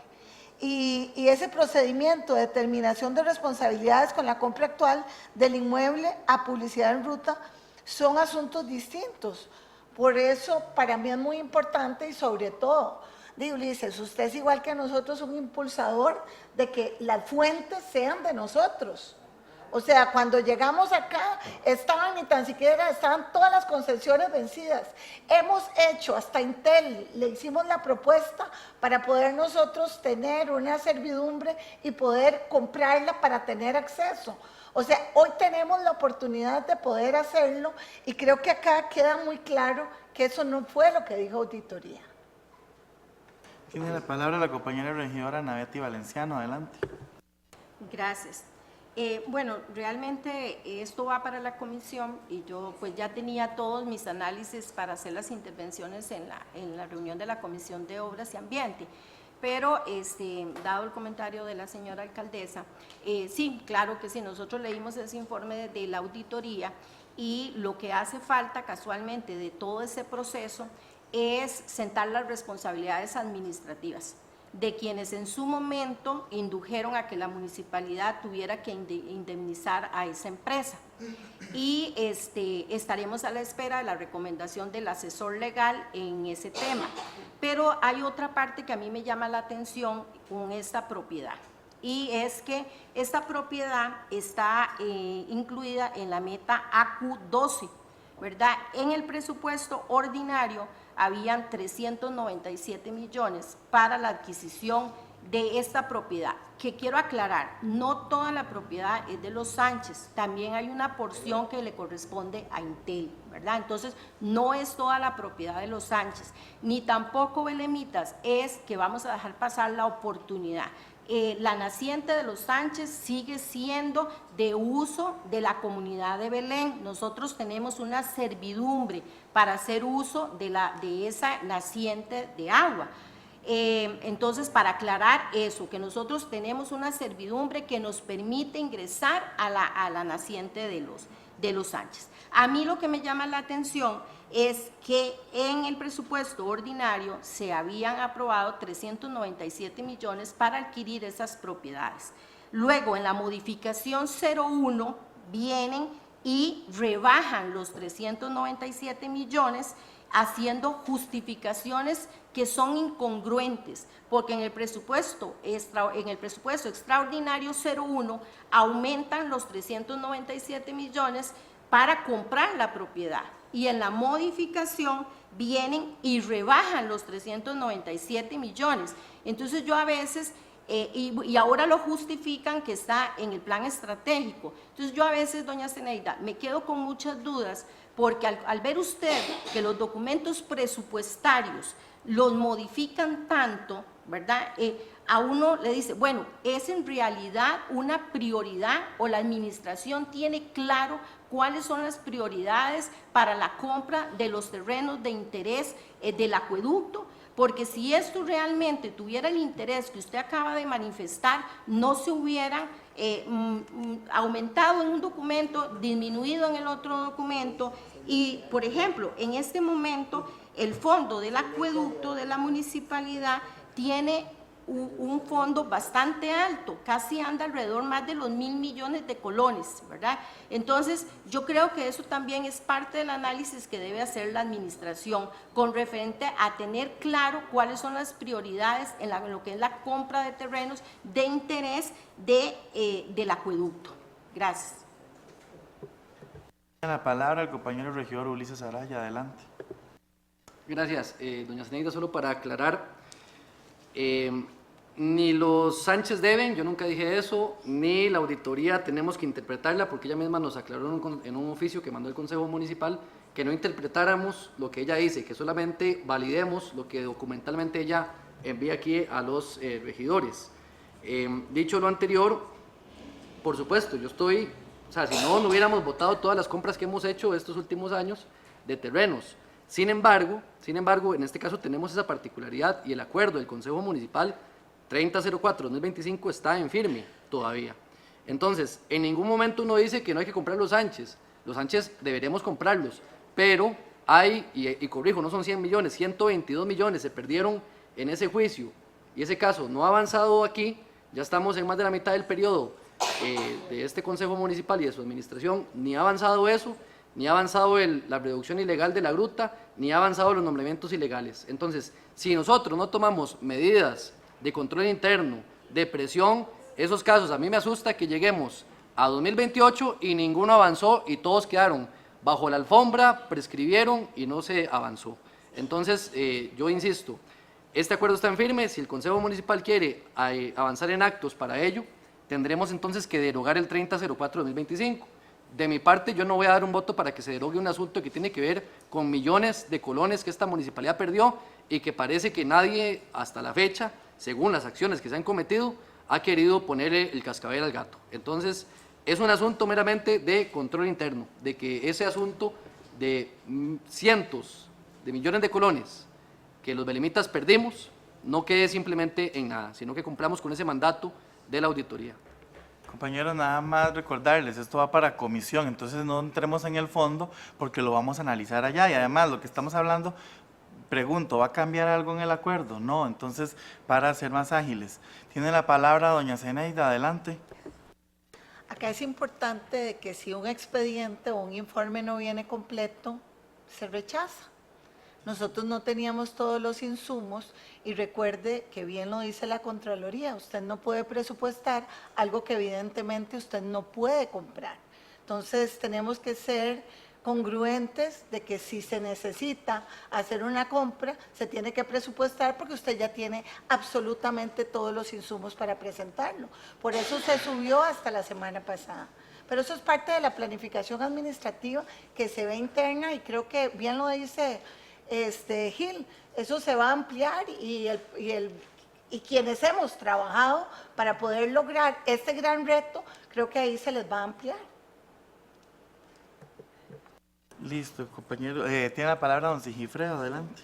Y ese procedimiento de determinación de responsabilidades con la compra actual del inmueble a publicidad en ruta son asuntos distintos. Por eso para mí es muy importante y sobre todo, Ulises, usted es igual que nosotros un impulsador de que las fuentes sean de nosotros. O sea, cuando llegamos acá, ni tan siquiera estaban todas las concesiones vencidas. Hemos hecho, hasta Intel, le hicimos la propuesta para poder nosotros tener una servidumbre y poder comprarla para tener acceso. O sea, hoy tenemos la oportunidad de poder hacerlo y creo que acá queda muy claro que eso no fue lo que dijo auditoría. Tiene la palabra la compañera regidora Navety Valenciano, adelante. Gracias. Bueno, realmente esto va para la comisión y yo pues ya tenía todos mis análisis para hacer las intervenciones en la reunión de la Comisión de Obras y Ambiente, pero dado el comentario de la señora alcaldesa, sí, claro que sí, nosotros leímos ese informe de la auditoría y lo que hace falta casualmente de todo ese proceso es sentar las responsabilidades administrativas de quienes en su momento indujeron a que la municipalidad tuviera que indemnizar a esa empresa. Y estaremos a la espera de la recomendación del asesor legal en ese tema. Pero hay otra parte que a mí me llama la atención con esta propiedad, y es que esta propiedad está incluida en la meta AQ12, ¿verdad? En el presupuesto ordinario habían 397 millones para la adquisición de esta propiedad, que quiero aclarar, no toda la propiedad es de los Sánchez, también hay una porción que le corresponde a Intel, ¿verdad? Entonces, no es toda la propiedad de los Sánchez, ni tampoco, Belemitas, es que vamos a dejar pasar la oportunidad. La naciente de los Sánchez sigue siendo de uso de la comunidad de Belén. Nosotros tenemos una servidumbre para hacer uso de esa naciente de agua. Entonces, para aclarar eso, que nosotros tenemos una servidumbre que nos permite ingresar a la naciente de los Sánchez. A mí lo que me llama la atención es que en el presupuesto ordinario se habían aprobado 397 millones para adquirir esas propiedades. Luego, en la modificación 01, vienen y rebajan los 397 millones, haciendo justificaciones que son incongruentes, porque en el presupuesto extraordinario 01 aumentan los 397 millones para comprar la propiedad, y en la modificación vienen y rebajan los 397 millones. Entonces yo a veces, y ahora lo justifican que está en el plan estratégico, entonces yo a veces, doña Zeneida, me quedo con muchas dudas, porque al ver usted que los documentos presupuestarios los modifican tanto, ¿verdad? A uno le dice, bueno, ¿es en realidad una prioridad o la administración tiene claro cuáles son las prioridades para la compra de los terrenos de interés del acueducto? Porque si esto realmente tuviera el interés que usted acaba de manifestar, no se hubieran aumentado en un documento, disminuido en el otro documento, Y, por ejemplo, en este momento, el fondo del acueducto de la municipalidad tiene un fondo bastante alto, casi anda alrededor más de los 1.000 millones de colones, ¿verdad? Entonces, yo creo que eso también es parte del análisis que debe hacer la administración con referente a tener claro cuáles son las prioridades en lo que es la compra de terrenos de interés del acueducto. Gracias. La palabra al compañero regidor Ulises Araya, adelante. Gracias, doña Zeneida, solo para aclarar, ni los Sánchez deben, yo nunca dije eso, ni la auditoría tenemos que interpretarla, porque ella misma nos aclaró en un oficio que mandó el Consejo Municipal que no interpretáramos lo que ella dice, que solamente validemos lo que documentalmente ella envía aquí a los regidores. Dicho lo anterior, por supuesto, yo estoy, o sea, si no hubiéramos votado todas las compras que hemos hecho estos últimos años de terrenos. Sin embargo, en este caso tenemos esa particularidad y el acuerdo del Consejo Municipal 3004-2025 está en firme todavía. Entonces, en ningún momento uno dice que no hay que comprar los Sánchez deberemos comprarlos, pero hay, y corrijo, no son 100 millones, 122 millones se perdieron en ese juicio, y ese caso no ha avanzado aquí, ya estamos en más de la mitad del periodo de este Consejo Municipal y de su administración, ni ha avanzado eso, ni ha avanzado la reducción ilegal de la gruta, ni ha avanzado los nombramientos ilegales. Entonces, si nosotros no tomamos medidas de control interno, de presión, esos casos, a mí me asusta que lleguemos a 2028 y ninguno avanzó y todos quedaron bajo la alfombra, prescribieron y no se avanzó. Entonces, yo insisto, este acuerdo está en firme, si el Consejo Municipal quiere avanzar en actos para ello, tendremos entonces que derogar el 3004-2025. De mi parte, yo no voy a dar un voto para que se derogue un asunto que tiene que ver con millones de colones que esta municipalidad perdió y que parece que nadie hasta la fecha, según las acciones que se han cometido, ha querido ponerle el cascabel al gato. Entonces, es un asunto meramente de control interno, de que ese asunto de cientos de millones de colones que los belemitas perdimos, no quede simplemente en nada, sino que cumplamos con ese mandato de la auditoría. Compañeros, nada más recordarles, esto va para comisión, entonces no entremos en el fondo porque lo vamos a analizar allá, y además lo que estamos hablando, pregunto, ¿va a cambiar algo en el acuerdo? No, entonces para ser más ágiles. Tiene la palabra doña Zeneida, adelante. Acá es importante de que si un expediente o un informe no viene completo, se rechaza. Nosotros no teníamos todos los insumos y recuerde que bien lo dice la Contraloría, usted no puede presupuestar algo que evidentemente usted no puede comprar. Entonces tenemos que ser congruentes de que si se necesita hacer una compra, se tiene que presupuestar porque usted ya tiene absolutamente todos los insumos para presentarlo. Por eso se subió hasta la semana pasada. Pero eso es parte de la planificación administrativa que se ve interna y creo que bien lo dice Gil, eso se va a ampliar y quienes hemos trabajado para poder lograr este gran reto, creo que ahí se les va a ampliar. Listo, compañero. Tiene la palabra don Sigifredo, adelante.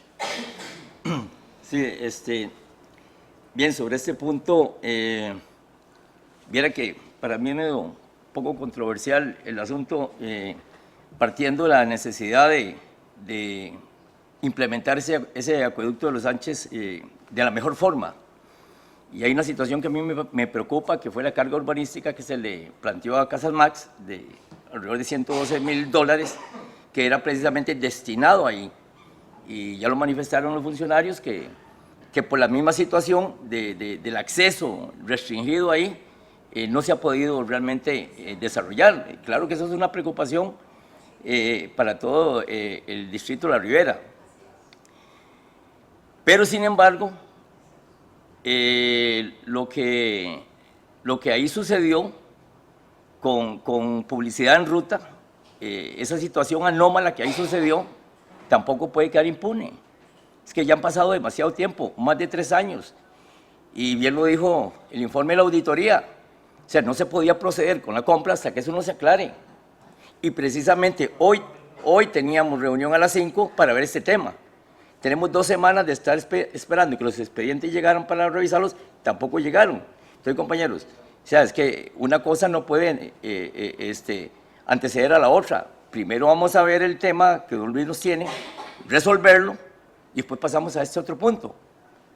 Sí, bien, sobre este punto, viera que para mí es un poco controversial el asunto, partiendo de la necesidad de implementar ese acueducto de los Sánchez de la mejor forma. Y hay una situación que a mí me preocupa, que fue la carga urbanística que se le planteó a Casas Max de alrededor de $112.000, que era precisamente destinado ahí. Y ya lo manifestaron los funcionarios que por la misma situación del acceso restringido ahí, no se ha podido realmente desarrollar. Claro que eso es una preocupación para todo el distrito de La Ribera. Pero, sin embargo, lo que ahí sucedió con publicidad en ruta, esa situación anómala que ahí sucedió, tampoco puede quedar impune. Es que ya han pasado demasiado tiempo, más de 3 años, y bien lo dijo el informe de la auditoría, o sea, no se podía proceder con la compra hasta que eso no se aclare. Y precisamente hoy teníamos reunión a las 5 para ver este tema. Tenemos 2 semanas de estar esperando que los expedientes llegaran para revisarlos, tampoco llegaron. Entonces, compañeros, o sea, es que una cosa no puede anteceder a la otra. primero vamos a ver el tema que don Luis nos tiene, resolverlo, y después pasamos a este otro punto.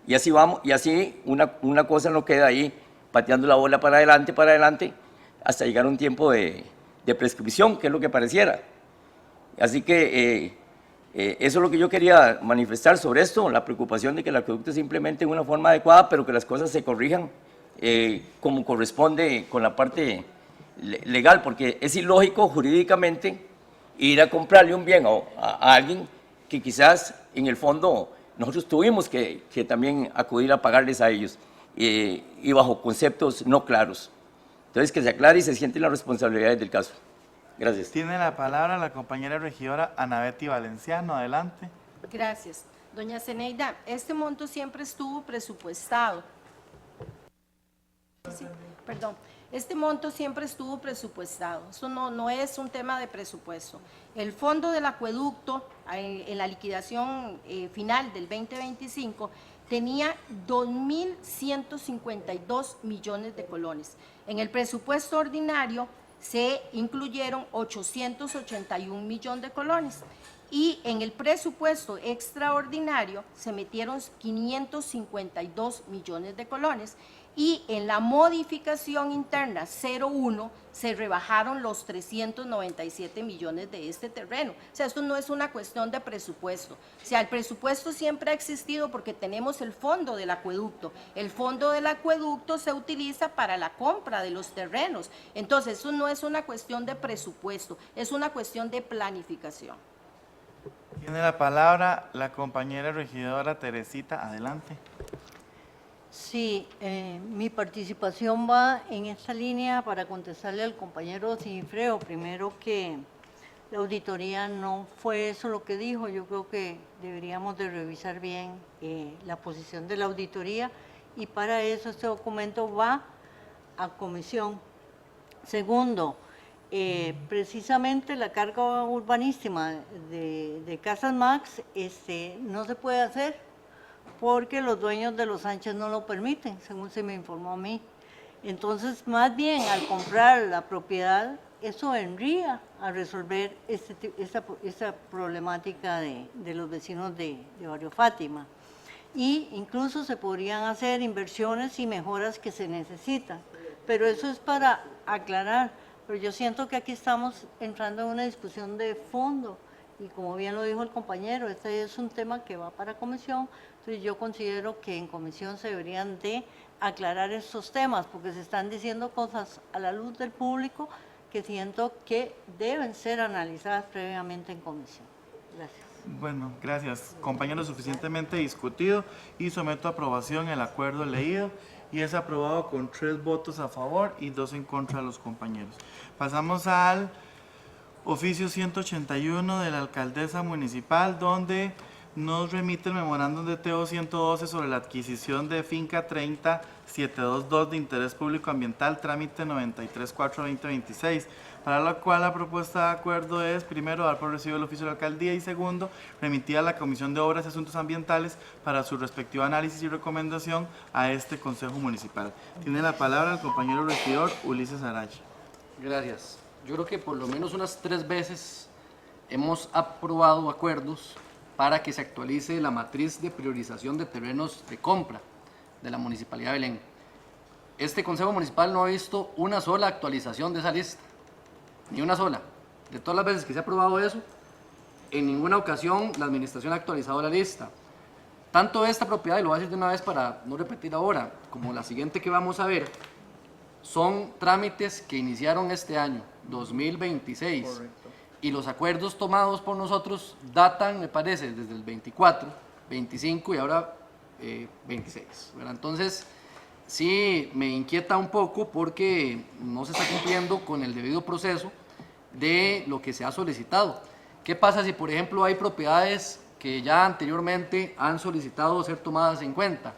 Y así vamos, y así una cosa no queda ahí pateando la bola para adelante, hasta llegar a un tiempo de prescripción, que es lo que pareciera. Así que eso es lo que yo quería manifestar sobre esto, la preocupación de que el acueducto se implemente en una forma adecuada, pero que las cosas se corrijan como corresponde con la parte legal, porque es ilógico jurídicamente ir a comprarle un bien a alguien que quizás en el fondo nosotros tuvimos que también acudir a pagarles a ellos y bajo conceptos no claros. Entonces, que se aclare y se sienten las responsabilidades del caso. Gracias. Tiene la palabra la compañera regidora Ana Betty Valenciano. Adelante. Gracias. Doña Zeneida, este monto siempre estuvo presupuestado. Sí, perdón. Este monto siempre estuvo presupuestado. Eso no es un tema de presupuesto. El fondo del acueducto, en la liquidación final del 2025, tenía 2.152 millones de colones. En el presupuesto ordinario se incluyeron 881 millones de colones. Y en el presupuesto extraordinario se metieron 552 millones de colones. Y en la modificación interna 01 se rebajaron los 397 millones de este terreno. O sea, esto no es una cuestión de presupuesto. O sea, el presupuesto siempre ha existido porque tenemos el fondo del acueducto. El fondo del acueducto se utiliza para la compra de los terrenos. Entonces, eso no es una cuestión de presupuesto, es una cuestión de planificación. Tiene la palabra la compañera regidora Teresita. Adelante. Sí, mi participación va en esta línea para contestarle al compañero Sigifredo. Primero, que la auditoría no fue eso lo que dijo. Yo creo que deberíamos de revisar bien la posición de la auditoría, y para eso este documento va a comisión. Segundo, precisamente la carga urbanística de Casas Max no se puede hacer porque los dueños de los Sánchez no lo permiten, según se me informó a mí. Entonces, más bien, al comprar la propiedad, eso vendría a resolver esta problemática de los vecinos de Barrio Fátima. Y incluso se podrían hacer inversiones y mejoras que se necesitan. Pero eso es para aclarar. Pero yo siento que aquí estamos entrando en una discusión de fondo. Y como bien lo dijo el compañero, este es un tema que va para comisión. Entonces yo considero que en comisión se deberían de aclarar estos temas, porque se están diciendo cosas a la luz del público que siento que deben ser analizadas previamente en comisión. Gracias. Bueno, gracias. Compañero, suficientemente discutido y someto a aprobación el acuerdo leído y es aprobado con 3 votos a favor y 2 en contra de los compañeros. Pasamos al oficio 181 de la alcaldesa municipal, donde nos remite el memorándum de TO 112 sobre la adquisición de finca 30722 de interés público ambiental, trámite 93-4-2026, para la cual la propuesta de acuerdo es, primero, dar por recibido el oficio de la alcaldía y segundo, remitir a la Comisión de Obras y Asuntos Ambientales para su respectivo análisis y recomendación a este Consejo Municipal. Tiene la palabra el compañero regidor Ulises Araya. Gracias. Yo creo que por lo menos unas 3 veces hemos aprobado acuerdos para que se actualice la matriz de priorización de terrenos de compra de la Municipalidad de Belén. Este Consejo Municipal no ha visto una sola actualización de esa lista, ni una sola. De todas las veces que se ha aprobado eso, en ninguna ocasión la Administración ha actualizado la lista. Tanto esta propiedad, y lo voy a decir de una vez para no repetir ahora, como la siguiente que vamos a ver, son trámites que iniciaron este año, 2026. Correcto. Y los acuerdos tomados por nosotros datan, me parece, desde el 24, 25 y ahora 26. ¿verdad? Entonces, sí me inquieta un poco porque no se está cumpliendo con el debido proceso de lo que se ha solicitado. ¿Qué pasa si, por ejemplo, hay propiedades que ya anteriormente han solicitado ser tomadas en cuenta?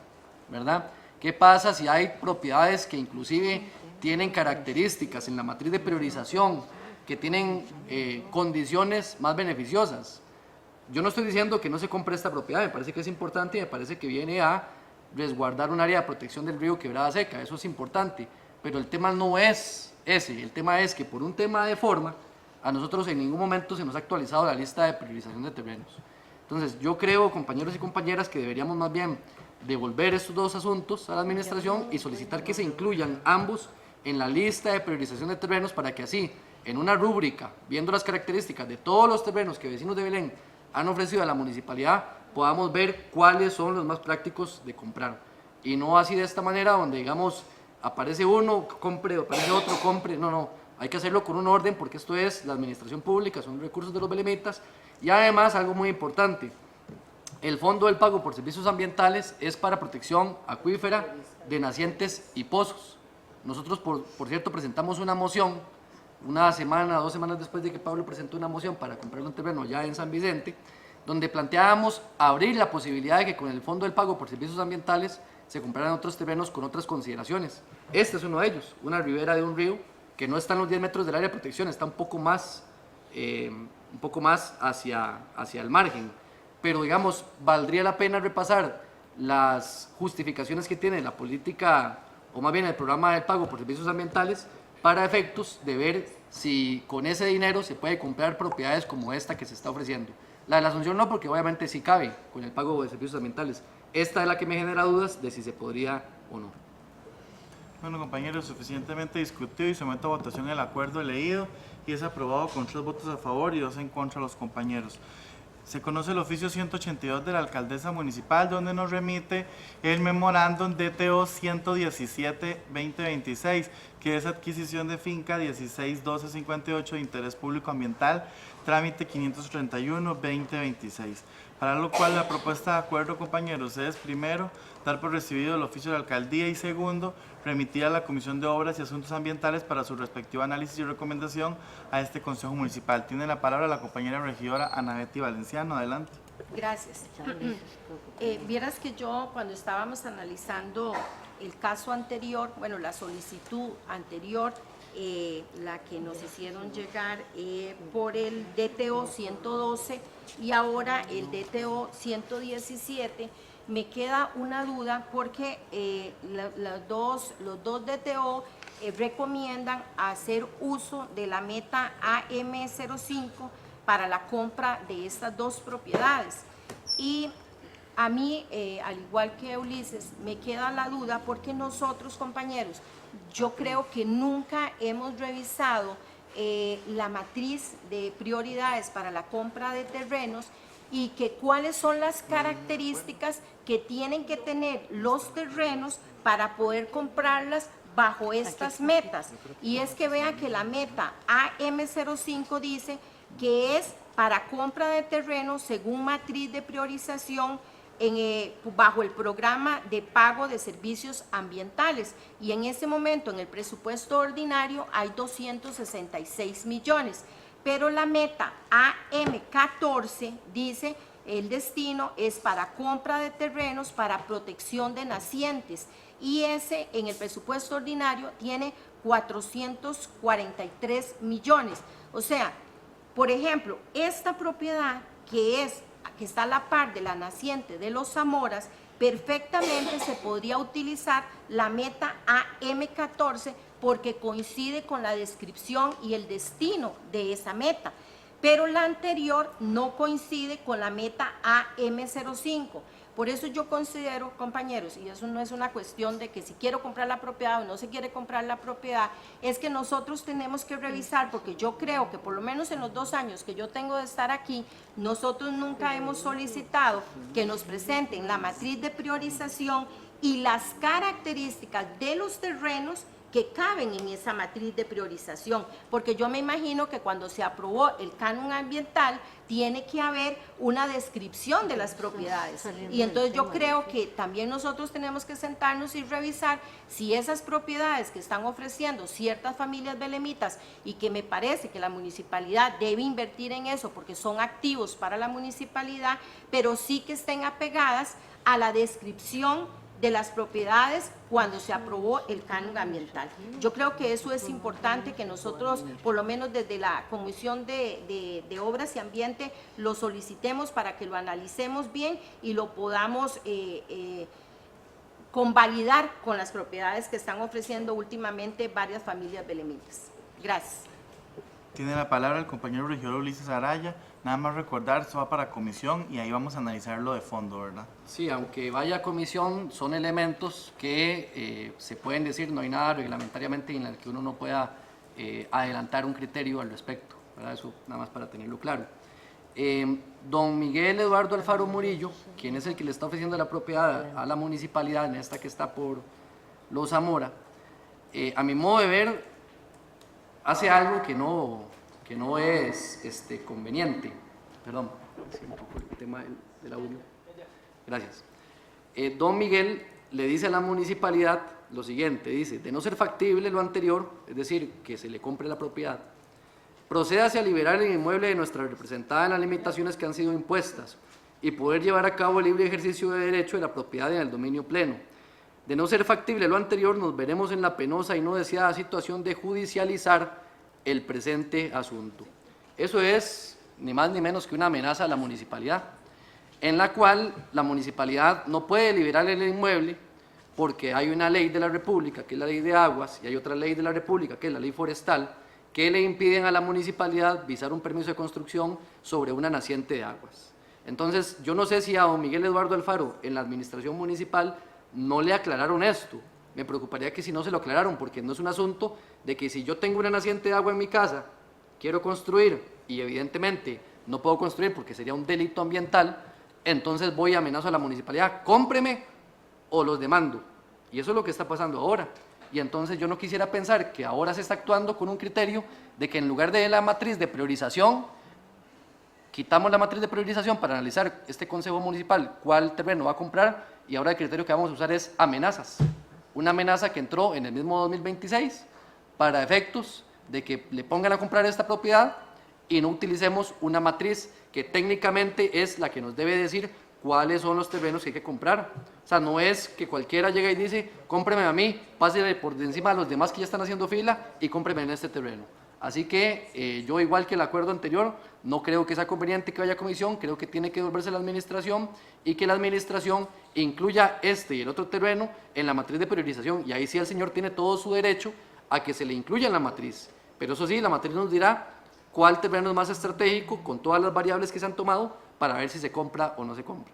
¿Verdad? ¿Qué pasa si hay propiedades que inclusive tienen características en la matriz de priorización que tienen condiciones más beneficiosas? Yo no estoy diciendo que no se compre esta propiedad, me parece que es importante y me parece que viene a resguardar un área de protección del río Quebrada Seca, eso es importante, pero el tema no es ese, el tema es que por un tema de forma a nosotros en ningún momento se nos ha actualizado la lista de priorización de terrenos. Entonces, yo creo, compañeros y compañeras, que deberíamos más bien devolver estos dos asuntos a la administración y solicitar que se incluyan ambos en la lista de priorización de terrenos para que así, en una rúbrica, viendo las características de todos los terrenos que vecinos de Belén han ofrecido a la municipalidad, podamos ver cuáles son los más prácticos de comprar. Y no así de esta manera, donde digamos, aparece uno, compre, aparece otro, compre. No, hay que hacerlo con un orden, porque esto es la administración pública, son recursos de los belemitas. Y además, algo muy importante, el Fondo del Pago por Servicios Ambientales es para protección acuífera de nacientes y pozos. Nosotros, por cierto, presentamos una moción, una semana, 2 semanas después de que Pablo presentó una moción para comprar un terreno ya en San Vicente, donde planteábamos abrir la posibilidad de que con el Fondo del Pago por Servicios Ambientales se compraran otros terrenos con otras consideraciones. Este es uno de ellos, una ribera de un río que no está en los 10 metros del área de protección, está un poco más hacia el margen. Pero digamos, valdría la pena repasar las justificaciones que tiene la política, o más bien el programa del pago por servicios ambientales, para efectos de ver si con ese dinero se puede comprar propiedades como esta que se está ofreciendo. La de la Asunción no, porque obviamente sí cabe con el pago de servicios ambientales. Esta es la que me genera dudas de si se podría o no. Bueno, compañeros, suficientemente discutido y someto a votación el acuerdo leído y es aprobado con 3 votos a favor y 2 en contra de los compañeros. Se conoce el oficio 182 de la alcaldesa municipal, donde nos remite el memorándum DTO 117-2026, que es adquisición de finca 161258 de interés público ambiental, trámite 531-2026. Para lo cual la propuesta de acuerdo, compañeros, es primero, dar por recibido el oficio de la alcaldía y segundo, remitir a la Comisión de Obras y Asuntos Ambientales para su respectivo análisis y recomendación a este Consejo Municipal. Tiene la palabra la compañera regidora Ana Betty Valenciano. Adelante. Gracias. Vieras que yo, cuando estábamos analizando el caso anterior, bueno, la solicitud anterior, la que nos hicieron llegar por el DTO 112 y ahora el DTO 117, me queda una duda porque los dos DTO recomiendan hacer uso de la meta AM05 para la compra de estas dos propiedades. Y a mí, al igual que Ulises, me queda la duda porque nosotros, compañeros, yo creo que nunca hemos revisado la matriz de prioridades para la compra de terrenos y que cuáles son las características que tienen que tener los terrenos para poder comprarlas bajo estas metas. Y es que vean que la meta AM05 dice que es para compra de terrenos según matriz de priorización bajo el programa de pago de servicios ambientales, y en ese momento en el presupuesto ordinario hay 266 millones, pero la meta AM14 dice el destino es para compra de terrenos para protección de nacientes, y ese en el presupuesto ordinario tiene 443 millones. O sea, por ejemplo, esta propiedad que está a la par de la naciente de los Zamoras, perfectamente se podría utilizar la meta AM14 porque coincide con la descripción y el destino de esa meta, pero la anterior no coincide con la meta AM05. Por eso yo considero, compañeros, y eso no es una cuestión de que si quiero comprar la propiedad o no se quiere comprar la propiedad, es que nosotros tenemos que revisar, porque yo creo que por lo menos en los 2 años que yo tengo de estar aquí, nosotros nunca hemos solicitado que nos presenten la matriz de priorización y las características de los terrenos que caben en esa matriz de priorización, porque yo me imagino que cuando se aprobó el canon ambiental tiene que haber una descripción de las propiedades, y entonces yo creo que también nosotros tenemos que sentarnos y revisar si esas propiedades que están ofreciendo ciertas familias belemitas, y que me parece que la municipalidad debe invertir en eso porque son activos para la municipalidad, pero sí que estén apegadas a la descripción de las propiedades cuando se aprobó el canon ambiental. Yo creo que eso es importante que nosotros, por lo menos desde la Comisión de Obras y Ambiente, lo solicitemos para que lo analicemos bien y lo podamos convalidar con las propiedades que están ofreciendo últimamente varias familias belemitas. Gracias. Tiene la palabra el compañero regidor Ulises Araya. Nada más recordar, esto va para comisión y ahí vamos a analizarlo de fondo, ¿verdad? Sí, aunque vaya a comisión, son elementos que se pueden decir, no hay nada reglamentariamente en el que uno no pueda adelantar un criterio al respecto, ¿verdad? Eso nada más para tenerlo claro. Don Miguel Eduardo Alfaro Murillo, quien es el que le está ofreciendo la propiedad a la municipalidad, en esta que está por Los Zamora, a mi modo de ver, hace algo que no es conveniente. Perdón, es un poco el tema del audio. Gracias. Don Miguel le dice a la municipalidad lo siguiente, dice, de no ser factible lo anterior, es decir, que se le compre la propiedad, procédase a liberar el inmueble de nuestra representada en las limitaciones que han sido impuestas y poder llevar a cabo el libre ejercicio de derecho de la propiedad en el dominio pleno. De no ser factible lo anterior, nos veremos en la penosa y no deseada situación de judicializar el presente asunto. Eso es ni más ni menos que una amenaza a la municipalidad, en la cual la municipalidad no puede liberar el inmueble porque hay una ley de la República, que es la ley de aguas, y hay otra ley de la República, que es la ley forestal, que le impiden a la municipalidad visar un permiso de construcción sobre una naciente de aguas. Entonces, yo no sé si a don Miguel Eduardo Alfaro, en la administración municipal, no le aclararon esto. Me preocuparía que si no se lo aclararon, porque no es un asunto de que si yo tengo una naciente de agua en mi casa, quiero construir y evidentemente no puedo construir porque sería un delito ambiental, entonces voy y amenazo a la municipalidad, cómpreme o los demando. Y eso es lo que está pasando ahora. Y entonces yo no quisiera pensar que ahora se está actuando con un criterio de que en lugar de la matriz de priorización, quitamos la matriz de priorización para analizar este consejo municipal cuál terreno va a comprar y ahora el criterio que vamos a usar es amenazas. Una amenaza que entró en el mismo 2026 para efectos de que le pongan a comprar esta propiedad y no utilicemos una matriz que técnicamente es la que nos debe decir cuáles son los terrenos que hay que comprar. O sea, no es que cualquiera llega y dice, cómpreme a mí, pásele por encima de los demás que ya están haciendo fila y cómpreme en este terreno. Así que yo, igual que el acuerdo anterior, no creo que sea conveniente que vaya a comisión, creo que tiene que devolverse a la administración y que la administración incluya este y el otro terreno en la matriz de priorización. Y ahí sí el señor tiene todo su derecho a que se le incluya en la matriz. Pero eso sí, la matriz nos dirá cuál terreno es más estratégico con todas las variables que se han tomado para ver si se compra o no se compra.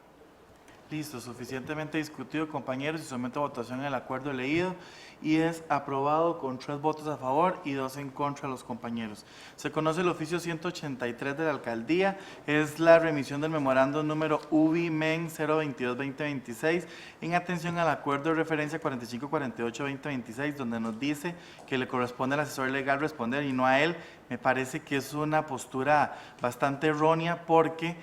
Listo, suficientemente discutido, compañeros, y someto a votación el acuerdo leído y es aprobado con 3 votos a favor y 2 en contra de los compañeros. Se conoce el oficio 183 de la alcaldía, es la remisión del memorándum número UBI-MEN 022-2026 en atención al acuerdo de referencia 4548-2026, donde nos dice que le corresponde al asesor legal responder y no a él. Me parece que es una postura bastante errónea porque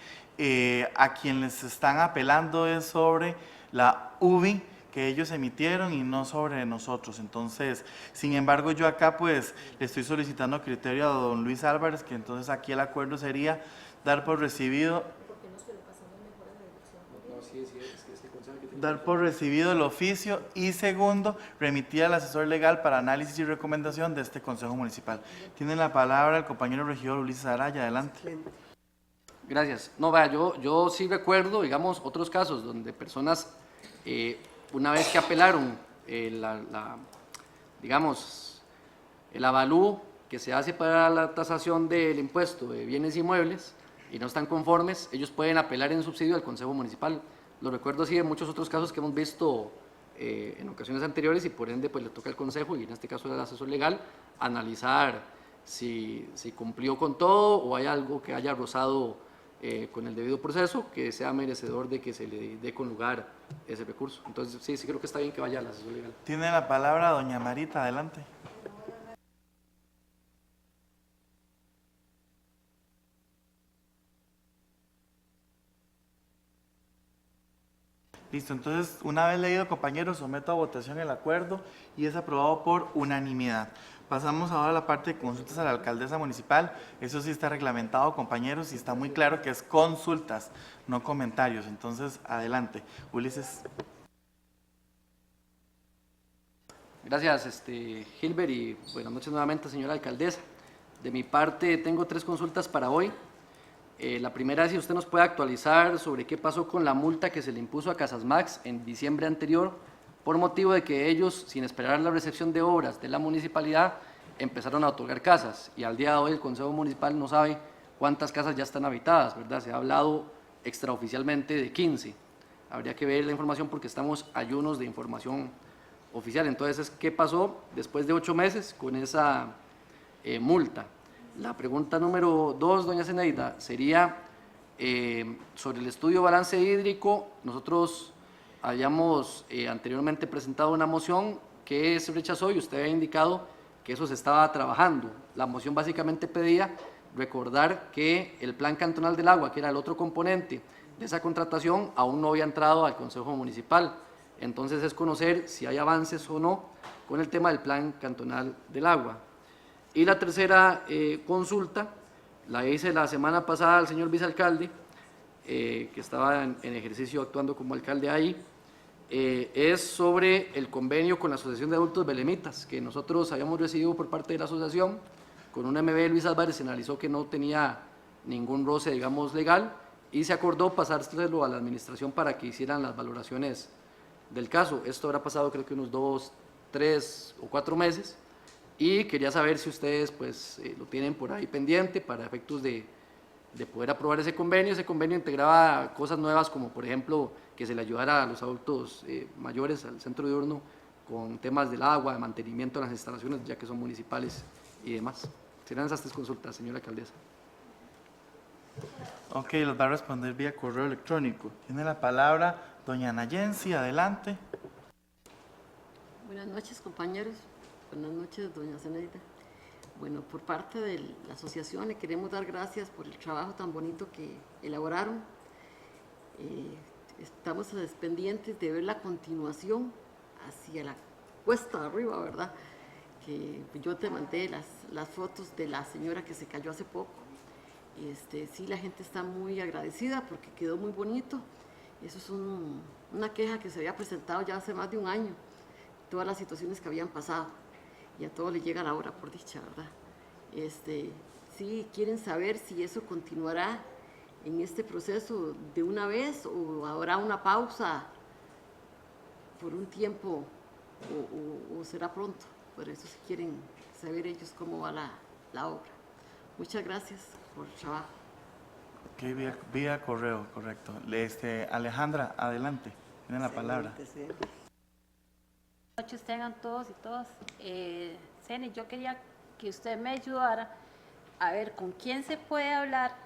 a quien les están apelando es sobre la UBI que ellos emitieron y no sobre nosotros. Entonces, sin embargo, yo acá pues le estoy solicitando criterio a don Luis Álvarez, que entonces aquí el acuerdo sería dar por recibido el oficio y segundo, remitir al asesor legal para análisis y recomendación de este Consejo Municipal. Tiene la palabra el compañero regidor Ulises Araya, adelante. Gracias. No, vea, yo sí recuerdo, digamos, otros casos donde personas, una vez que apelaron digamos, el avalúo que se hace para la tasación del impuesto de bienes inmuebles y no están conformes, ellos pueden apelar en subsidio al Consejo Municipal. Lo recuerdo así de muchos otros casos que hemos visto en ocasiones anteriores y por ende pues le toca al Consejo, y en este caso al asesor legal, analizar si cumplió con todo o hay algo que haya rozado con el debido proceso que sea merecedor de que se le dé con lugar ese recurso. Entonces sí creo que está bien que vaya al asesor legal. Tiene la palabra doña Marita, adelante. Listo, entonces una vez leído, compañeros, someto a votación el acuerdo y es aprobado por unanimidad. Pasamos ahora a la parte de consultas a la alcaldesa municipal. Eso sí está reglamentado, compañeros, y está muy claro que es consultas, no comentarios. Entonces, adelante. Ulises. Gracias, Gilbert, y buenas noches nuevamente, señora alcaldesa. De mi parte, tengo 3 consultas para hoy. La primera es si usted nos puede actualizar sobre qué pasó con la multa que se le impuso a Casasmax en diciembre anterior, por motivo de que ellos, sin esperar la recepción de obras de la municipalidad, empezaron a otorgar casas y al día de hoy el Consejo Municipal no sabe cuántas casas ya están habitadas, ¿verdad? Se ha hablado extraoficialmente de 15. Habría que ver la información porque estamos ayunos de información oficial. Entonces, ¿qué pasó después de 8 meses con esa multa? La pregunta número 2, doña Zenaida, sería sobre el estudio de balance hídrico. Nosotros habíamos anteriormente presentado una moción que se rechazó y usted había indicado que eso se estaba trabajando. La moción básicamente pedía recordar que el Plan Cantonal del Agua, que era el otro componente de esa contratación, aún no había entrado al Consejo Municipal. Entonces es conocer si hay avances o no con el tema del Plan Cantonal del Agua. Y la tercera consulta, la hice la semana pasada al señor vicealcalde, que estaba en ejercicio actuando como alcalde ahí, es sobre el convenio con la Asociación de Adultos Belemitas, que nosotros habíamos recibido por parte de la asociación. Con un MB Luis Álvarez se analizó que no tenía ningún roce, digamos, legal, y se acordó pasárselo a la administración para que hicieran las valoraciones del caso. Esto habrá pasado creo que unos 2, 3 o 4 meses, y quería saber si ustedes pues lo tienen por ahí pendiente para efectos de poder aprobar ese convenio. Ese convenio integraba cosas nuevas como por ejemplo que se le ayudara a los adultos mayores, al centro diurno, con temas del agua, de mantenimiento de las instalaciones ya que son municipales y demás. Serán esas 3 consultas, señora alcaldesa. Ok, los va a responder vía correo electrónico. Tiene la palabra doña Nayensi, adelante. Buenas noches, compañeros. Buenas noches, doña Zenaida. Bueno, por parte de la asociación le queremos dar gracias por el trabajo tan bonito que elaboraron. Estamos pendientes de ver la continuación hacia la cuesta arriba, ¿verdad? Que yo te mandé las fotos de la señora que se cayó hace poco. Sí, la gente está muy agradecida porque quedó muy bonito. Eso es una queja que se había presentado ya hace más de un año, todas las situaciones que habían pasado, y a todos les llega la hora, por dicha, ¿verdad? Sí, quieren saber si eso continuará en este proceso de una vez o habrá una pausa por un tiempo o será pronto. Por eso si quieren saber ellos cómo va la obra. Muchas gracias por el trabajo. Ok, vía correo, correcto. Alejandra, adelante, tiene la palabra. Buenas noches tengan todos y todas. Ceni, yo quería que usted me ayudara a ver con quién se puede hablar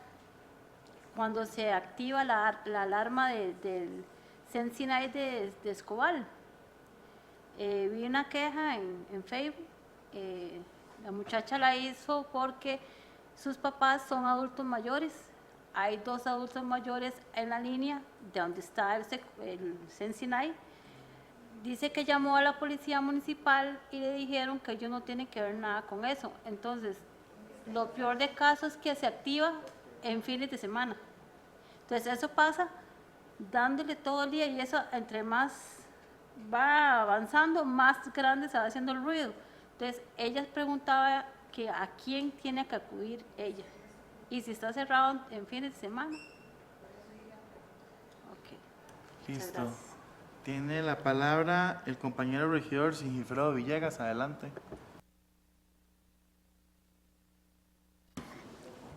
cuando se activa la alarma del Sensinay de Escobal. Vi una queja en Facebook. La muchacha la hizo porque sus papás son adultos mayores. Hay 2 adultos mayores en la línea de donde está el Sensinay. Dice que llamó a la policía municipal y le dijeron que ellos no tienen que ver nada con eso. Entonces, lo peor de caso es que se activa en fines de semana. Entonces, eso pasa dándole todo el día y eso entre más va avanzando, más grande se va haciendo el ruido. Entonces, ella preguntaba que a quién tiene que acudir ella y si está cerrado en fines de semana. Ok. Listo. Tiene la palabra el compañero regidor Sigifredo Villegas, adelante.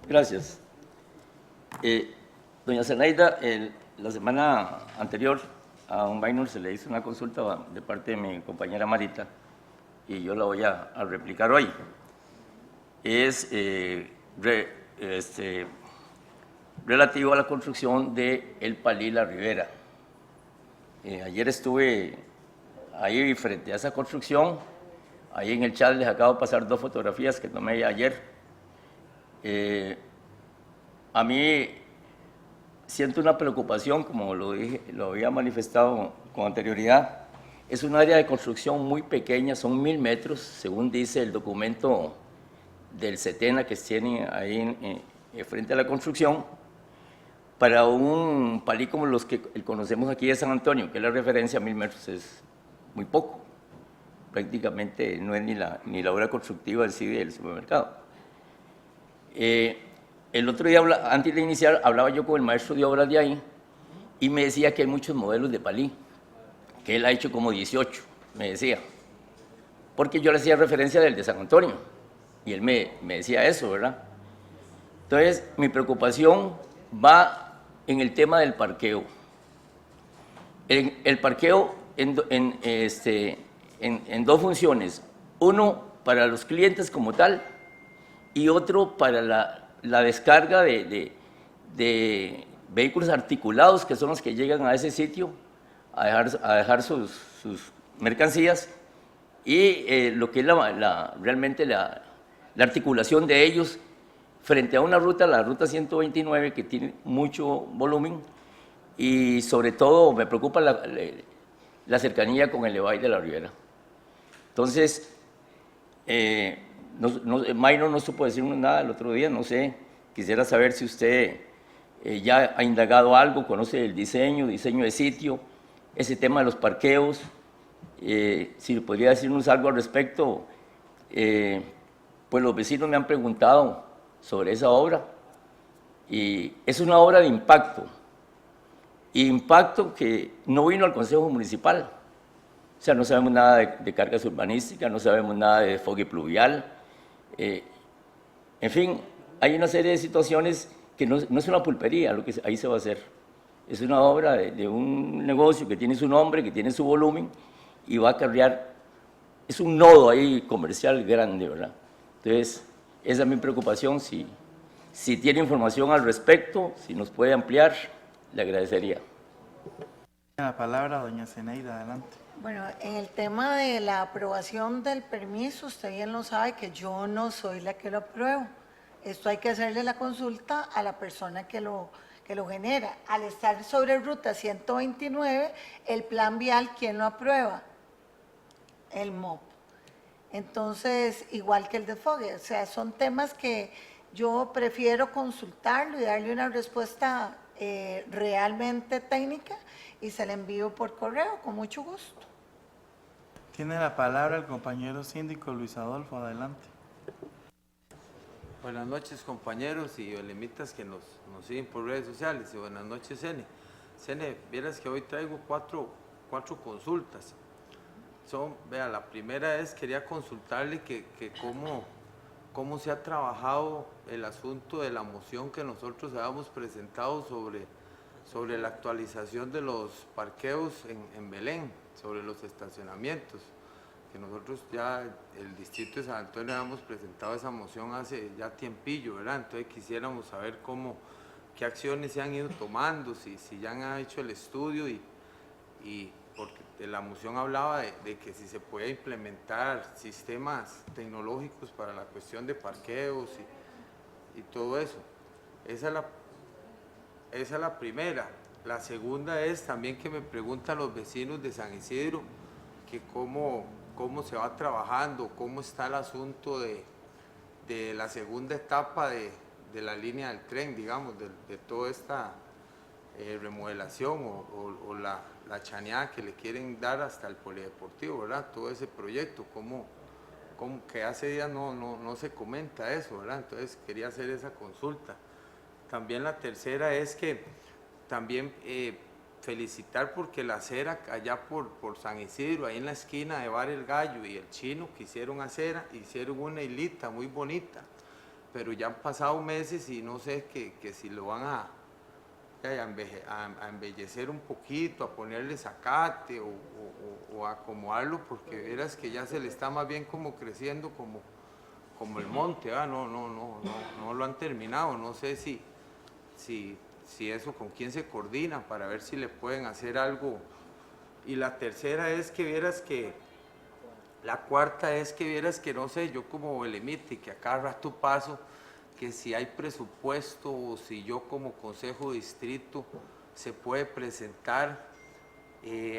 Gracias. Doña Zenaida, la semana anterior a un minor se le hizo una consulta de parte de mi compañera Marita y yo la voy a replicar hoy. Es relativo a la construcción de El Palí La Ribera. Ayer estuve ahí frente a esa construcción, ahí en el chat les acabo de pasar 2 fotografías que tomé ayer. A mí siento una preocupación, como lo había manifestado con anterioridad. Es un área de construcción muy pequeña, son 1000 metros, según dice el documento del CETENA que tiene ahí frente a la construcción. Para un palí como los que conocemos aquí de San Antonio, que es la referencia, 1000 metros es muy poco. Prácticamente no es ni la obra constructiva en sí del supermercado. El otro día, antes de iniciar, hablaba yo con el maestro de obras de ahí y me decía que hay muchos modelos de palí, que él ha hecho como 18, me decía. Porque yo le hacía referencia del de San Antonio. Y él me decía eso, ¿verdad? Entonces, mi preocupación va en el tema del parqueo. El parqueo en dos funciones. Uno, para los clientes como tal, y otro para la descarga de vehículos articulados, que son los que llegan a ese sitio a dejar sus mercancías, y lo que es realmente la articulación de ellos frente a una ruta, la ruta 129, que tiene mucho volumen, y sobre todo me preocupa la cercanía con el Levay de la Ribera. Entonces, Mayro no supo decirnos nada el otro día, no sé, quisiera saber si usted ya ha indagado algo, conoce el diseño de sitio, ese tema de los parqueos, si podría decirnos algo al respecto. Pues los vecinos me han preguntado sobre esa obra, y es una obra de impacto que no vino al Consejo Municipal. O sea, no sabemos nada de cargas urbanísticas, no sabemos nada de desfogue pluvial. En fin, hay una serie de situaciones que no es una pulpería lo que ahí se va a hacer. Es una obra de un negocio que tiene su nombre, que tiene su volumen, y va a acarrear, es un nodo ahí comercial grande, ¿verdad? Entonces, esa es mi preocupación. Si tiene información al respecto, si nos puede ampliar, le agradecería. La palabra, doña Zeneida, adelante. Bueno, en el tema de la aprobación del permiso, usted bien lo sabe que yo no soy la que lo apruebo. Esto hay que hacerle la consulta a la persona que lo genera. Al estar sobre ruta 129, el plan vial, ¿quién lo aprueba? El MOP. Entonces, igual que el desfogue, o sea, son temas que yo prefiero consultarlo y darle una respuesta realmente técnica, y se la envío por correo con mucho gusto. Tiene la palabra el compañero síndico Luis Adolfo, adelante. Buenas noches, compañeros y belemitas que nos siguen por redes sociales, y buenas noches, Cene. Cene, vieras que hoy traigo cuatro consultas. Vea, la primera es, quería consultarle que cómo se ha trabajado el asunto de la moción que nosotros habíamos presentado sobre la actualización de los parqueos en Belén, sobre los estacionamientos, que nosotros ya, el distrito de San Antonio, habíamos presentado esa moción hace ya tiempillo, ¿verdad? Entonces quisiéramos saber qué acciones se han ido tomando, si ya han hecho el estudio, y porque la moción hablaba de que si se puede implementar sistemas tecnológicos para la cuestión de parqueos y todo eso. Esa es la primera. La segunda es también que me preguntan los vecinos de San Isidro que cómo se va trabajando, cómo está el asunto de la segunda etapa de la línea del tren, digamos, de toda esta remodelación o la chaneada que le quieren dar hasta el polideportivo, ¿verdad? Todo ese proyecto, como que hace días no se comenta eso, ¿verdad? Entonces quería hacer esa consulta. También la tercera es que también felicitar porque la acera allá por San Isidro, ahí en la esquina de Bar El Gallo y el Chino, que hicieron acera, hicieron una hilita muy bonita, pero ya han pasado meses y no sé que si lo van a embellecer un poquito, a ponerle zacate o a acomodarlo, porque verás que ya se le está más bien como creciendo como el monte, no lo han terminado, no sé si eso con quién se coordina para ver si le pueden hacer algo. Y la tercera es que vieras que, la cuarta es que vieras que, no sé, yo como belemite, que a cada rato paso, que si hay presupuesto o si yo como consejo de distrito se puede presentar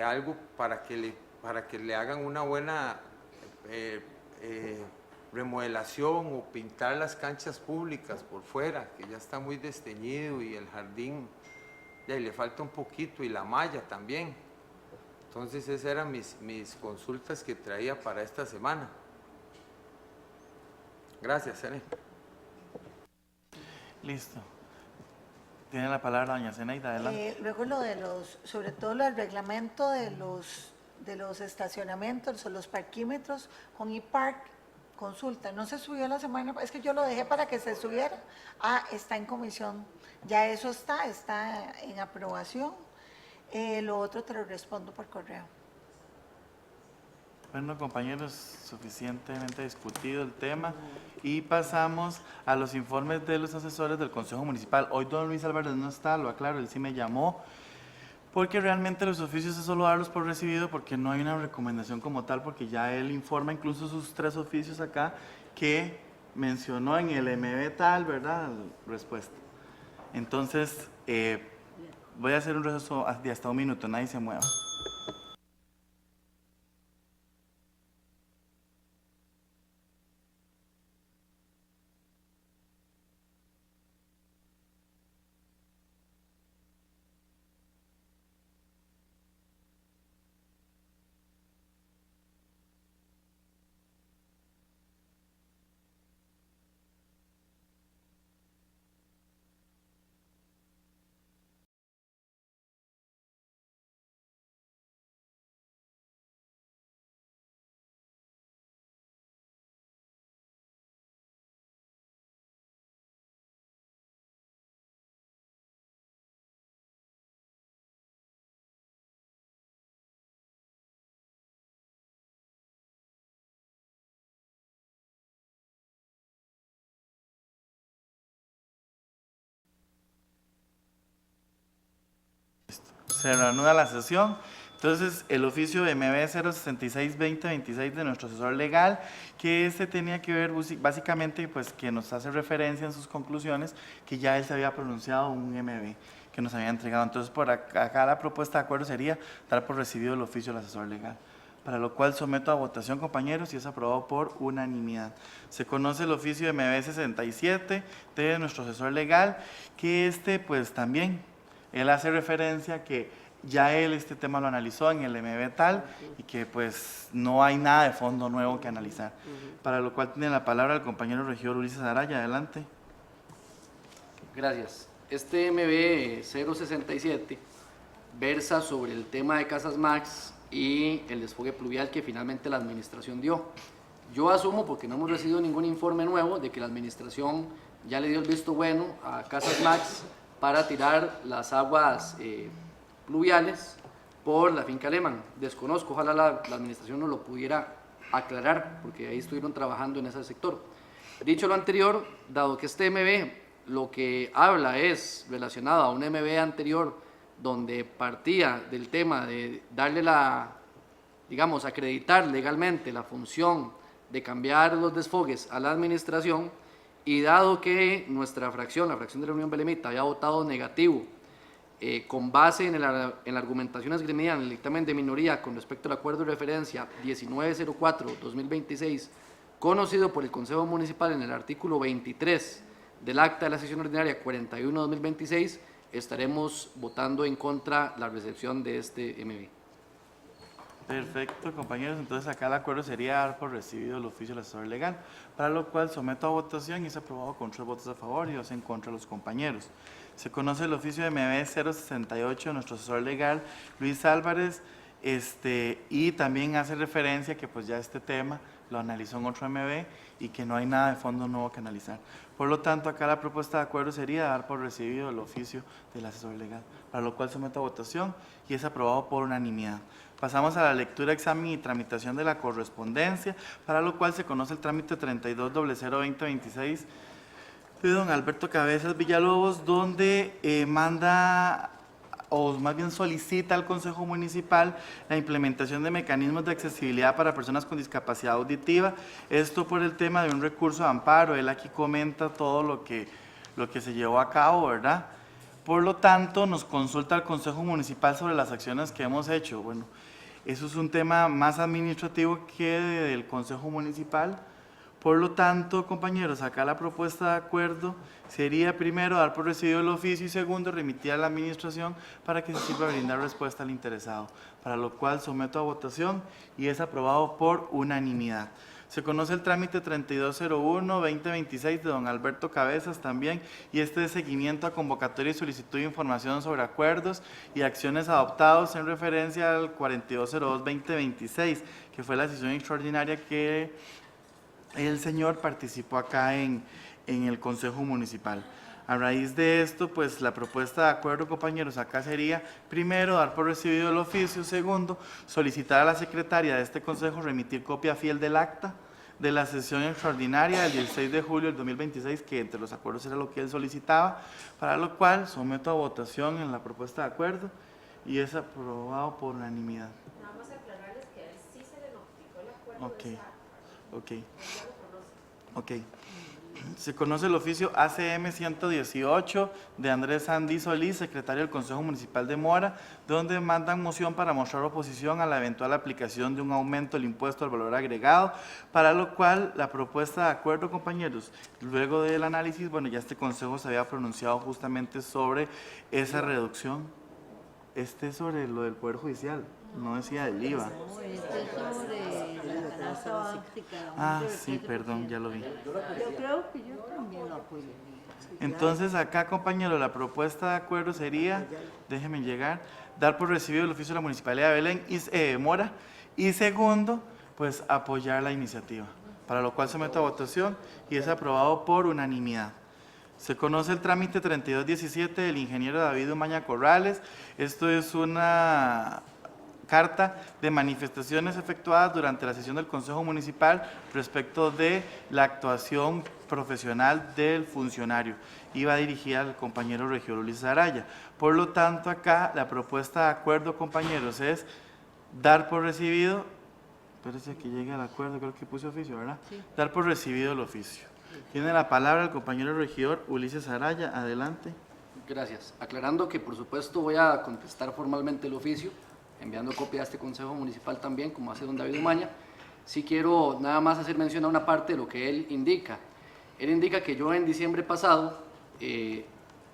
algo para que le hagan una buena remodelación o pintar las canchas públicas por fuera, que ya está muy desteñido, y el jardín ya le falta un poquito, y la malla también. Entonces esas eran mis consultas que traía para esta semana. Gracias, Cene. Listo. Tiene la palabra doña Zeneida, adelante. Luego sobre todo el reglamento de los estacionamientos o los parquímetros con ePark, consulta. No se subió la semana, es que yo lo dejé para que se subiera. Ah, está en comisión. Ya eso está en aprobación. Lo otro te lo respondo por correo. Bueno, compañeros, suficientemente discutido el tema y pasamos a los informes de los asesores del Consejo Municipal. Hoy don Luis Álvarez no está, lo aclaro, él sí me llamó, porque realmente los oficios es solo darlos por recibido porque no hay una recomendación como tal, porque ya él informa incluso sus 3 oficios acá que mencionó en el MB tal, ¿verdad? Respuesta. Entonces, voy a hacer un receso de hasta 1 minuto, nadie se mueva. Se reanuda la sesión. Entonces, el oficio de MB 066-2026 de nuestro asesor legal, que tenía que ver básicamente, pues, que nos hace referencia en sus conclusiones, que ya él se había pronunciado un MB que nos había entregado. Entonces, por acá la propuesta de acuerdo sería dar por recibido el oficio del asesor legal, para lo cual someto a votación, compañeros, y es aprobado por unanimidad. Se conoce el oficio de MB 67 de nuestro asesor legal, que pues también, él hace referencia que ya él este tema lo analizó en el MB tal y que pues no hay nada de fondo nuevo que analizar. Para lo cual tiene la palabra el compañero regidor Ulises Araya. Adelante. Gracias. Este MB 067 versa sobre el tema de Casas Max y el desfogue pluvial que finalmente la administración dio. Yo asumo, porque no hemos recibido ningún informe nuevo, de que la administración ya le dio el visto bueno a Casas Max para tirar las aguas pluviales por la finca Lehmann. Desconozco, ojalá la administración nos lo pudiera aclarar, porque ahí estuvieron trabajando en ese sector. Dicho lo anterior, dado que este MB lo que habla es relacionado a un MB anterior donde partía del tema de darle acreditar legalmente la función de cambiar los desfogues a la administración, y dado que nuestra fracción, la fracción de la Unión Belemita, había votado negativo con base en la argumentación esgrimida en el dictamen de minoría con respecto al acuerdo de referencia 1904-2026, conocido por el Consejo Municipal en el artículo 23 del acta de la sesión ordinaria 41-2026, estaremos votando en contra la recepción de este MB. Perfecto, compañeros. Entonces acá el acuerdo sería dar por recibido el oficio del asesor legal, para lo cual someto a votación y es aprobado con 3 votos a favor y 2 en contra de los compañeros. Se conoce el oficio de MB 068 de nuestro asesor legal, Luis Álvarez, y también hace referencia que pues ya este tema lo analizó en otro MB y que no hay nada de fondo nuevo que analizar. Por lo tanto, acá la propuesta de acuerdo sería dar por recibido el oficio del asesor legal, para lo cual someto a votación y es aprobado por unanimidad. Pasamos a la lectura, examen y tramitación de la correspondencia, para lo cual se conoce el trámite 32002026 de don Alberto Cabezas Villalobos, donde manda, o más bien solicita al Consejo Municipal la implementación de mecanismos de accesibilidad para personas con discapacidad auditiva. Esto por el tema de un recurso de amparo. Él aquí comenta todo lo que se llevó a cabo, ¿verdad? Por lo tanto, nos consulta al Consejo Municipal sobre las acciones que hemos hecho. Bueno, eso es un tema más administrativo que del Consejo Municipal. Por lo tanto, compañeros, acá la propuesta de acuerdo sería, primero, dar por recibido el oficio y segundo, remitir a la administración para que se sirva brindar respuesta al interesado, para lo cual someto a votación y es aprobado por unanimidad. Se conoce el trámite 3201-2026 de don Alberto Cabezas también, y de seguimiento a convocatoria y solicitud de información sobre acuerdos y acciones adoptados en referencia al 4202-2026, que fue la sesión extraordinaria que el señor participó acá en el Consejo Municipal. A raíz de esto, pues la propuesta de acuerdo, compañeros, acá sería, primero, dar por recibido el oficio; segundo, solicitar a la secretaria de este consejo remitir copia fiel del acta de la sesión extraordinaria del 16 de julio del 2026, que entre los acuerdos era lo que él solicitaba, para lo cual someto a votación en la propuesta de acuerdo y es aprobado por unanimidad. Nada más aclararles que a él sí se le notificó el acuerdo. Ok. Se conoce el oficio ACM 118 de Andrés Sandy Solís, secretario del Consejo Municipal de Mora, donde mandan moción para mostrar oposición a la eventual aplicación de un aumento del impuesto al valor agregado, para lo cual la propuesta de acuerdo, compañeros, luego del análisis, bueno, ya este Consejo se había pronunciado justamente sobre esa reducción. Este es sobre lo del Poder Judicial, no decía del IVA. No, este es sobre la canasta básica. Ah, sí, perdón, ya lo vi. Yo creo que yo también lo apoyo. Entonces, acá, compañero, la propuesta de acuerdo sería, déjenme llegar, dar por recibido el oficio de la Municipalidad de Belén y Mora, y segundo, pues apoyar la iniciativa, para lo cual someto a votación y es aprobado por unanimidad. Se conoce el trámite 3217 del ingeniero David Umaña Corrales. Esto es una carta de manifestaciones efectuadas durante la sesión del Consejo Municipal respecto de la actuación profesional del funcionario. Iba dirigida al compañero regidor Ulises Araya. Por lo tanto, acá la propuesta de acuerdo, compañeros, es dar por recibido, espérese que llegue al acuerdo, creo que puse oficio, ¿verdad? Sí. Dar por recibido el oficio. Tiene la palabra el compañero regidor Ulises Araya, adelante. Gracias. Aclarando que por supuesto voy a contestar formalmente el oficio, enviando copia a este Consejo Municipal también, como hace don David Umaña. Sí quiero nada más hacer mención a una parte de lo que él indica. Él indica que yo en diciembre pasado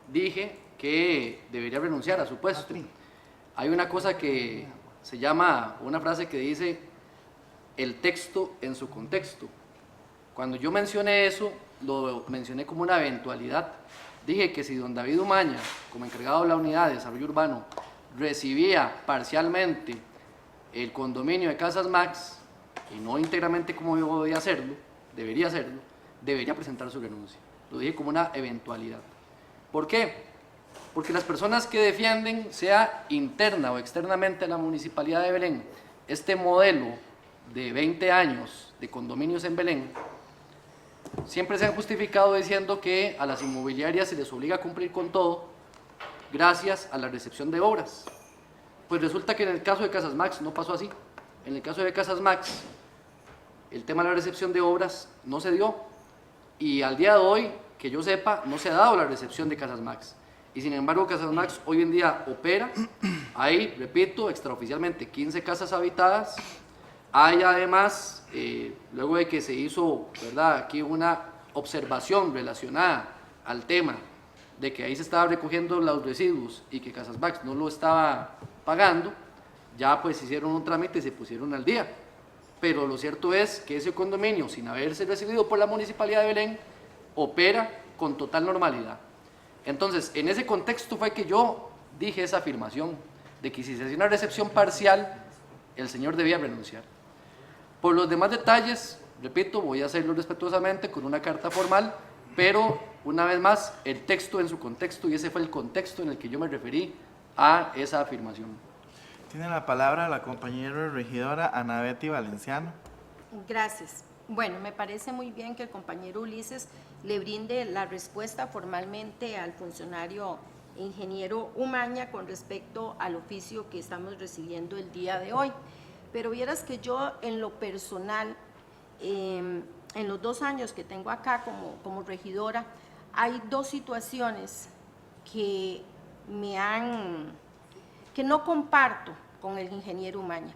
dije que debería renunciar a su puesto. Hay una cosa que se llama, una frase que dice, el texto en su contexto. Cuando yo mencioné eso, lo mencioné como una eventualidad. Dije que si don David Umaña, como encargado de la Unidad de Desarrollo Urbano, recibía parcialmente el condominio de Casas Max, y no íntegramente como yo debería hacerlo, debería presentar su renuncia. Lo dije como una eventualidad. ¿Por qué? Porque las personas que defienden, sea interna o externamente a la Municipalidad de Belén, este modelo de 20 años de condominios en Belén, siempre se han justificado diciendo que a las inmobiliarias se les obliga a cumplir con todo gracias a la recepción de obras. Pues resulta que en el caso de Casas Max no pasó así. En el caso de Casas Max, el tema de la recepción de obras no se dio, y al día de hoy, que yo sepa, no se ha dado la recepción de Casas Max. Y sin embargo, Casas Max hoy en día opera. Hay, repito, extraoficialmente 15 casas habitadas. Hay además, luego de que se hizo, ¿verdad?, aquí una observación relacionada al tema de que ahí se estaba recogiendo los residuos y que Casas Max no lo estaba pagando, ya pues hicieron un trámite y se pusieron al día. Pero lo cierto es que ese condominio, sin haberse recibido por la Municipalidad de Belén, opera con total normalidad. Entonces, en ese contexto fue que yo dije esa afirmación de que si se hacía una recepción parcial, el señor debía renunciar. Por los demás detalles, repito, voy a hacerlo respetuosamente con una carta formal, pero una vez más, el texto en su contexto, y ese fue el contexto en el que yo me referí a esa afirmación. Tiene la palabra la compañera regidora Ana Betty Valenciano. Gracias. Bueno, me parece muy bien que el compañero Ulises le brinde la respuesta formalmente al funcionario ingeniero Umaña con respecto al oficio que estamos recibiendo el día de hoy. Pero vieras que yo en lo personal, en los 2 años que tengo acá como regidora, hay 2 situaciones que que no comparto con el ingeniero Umaña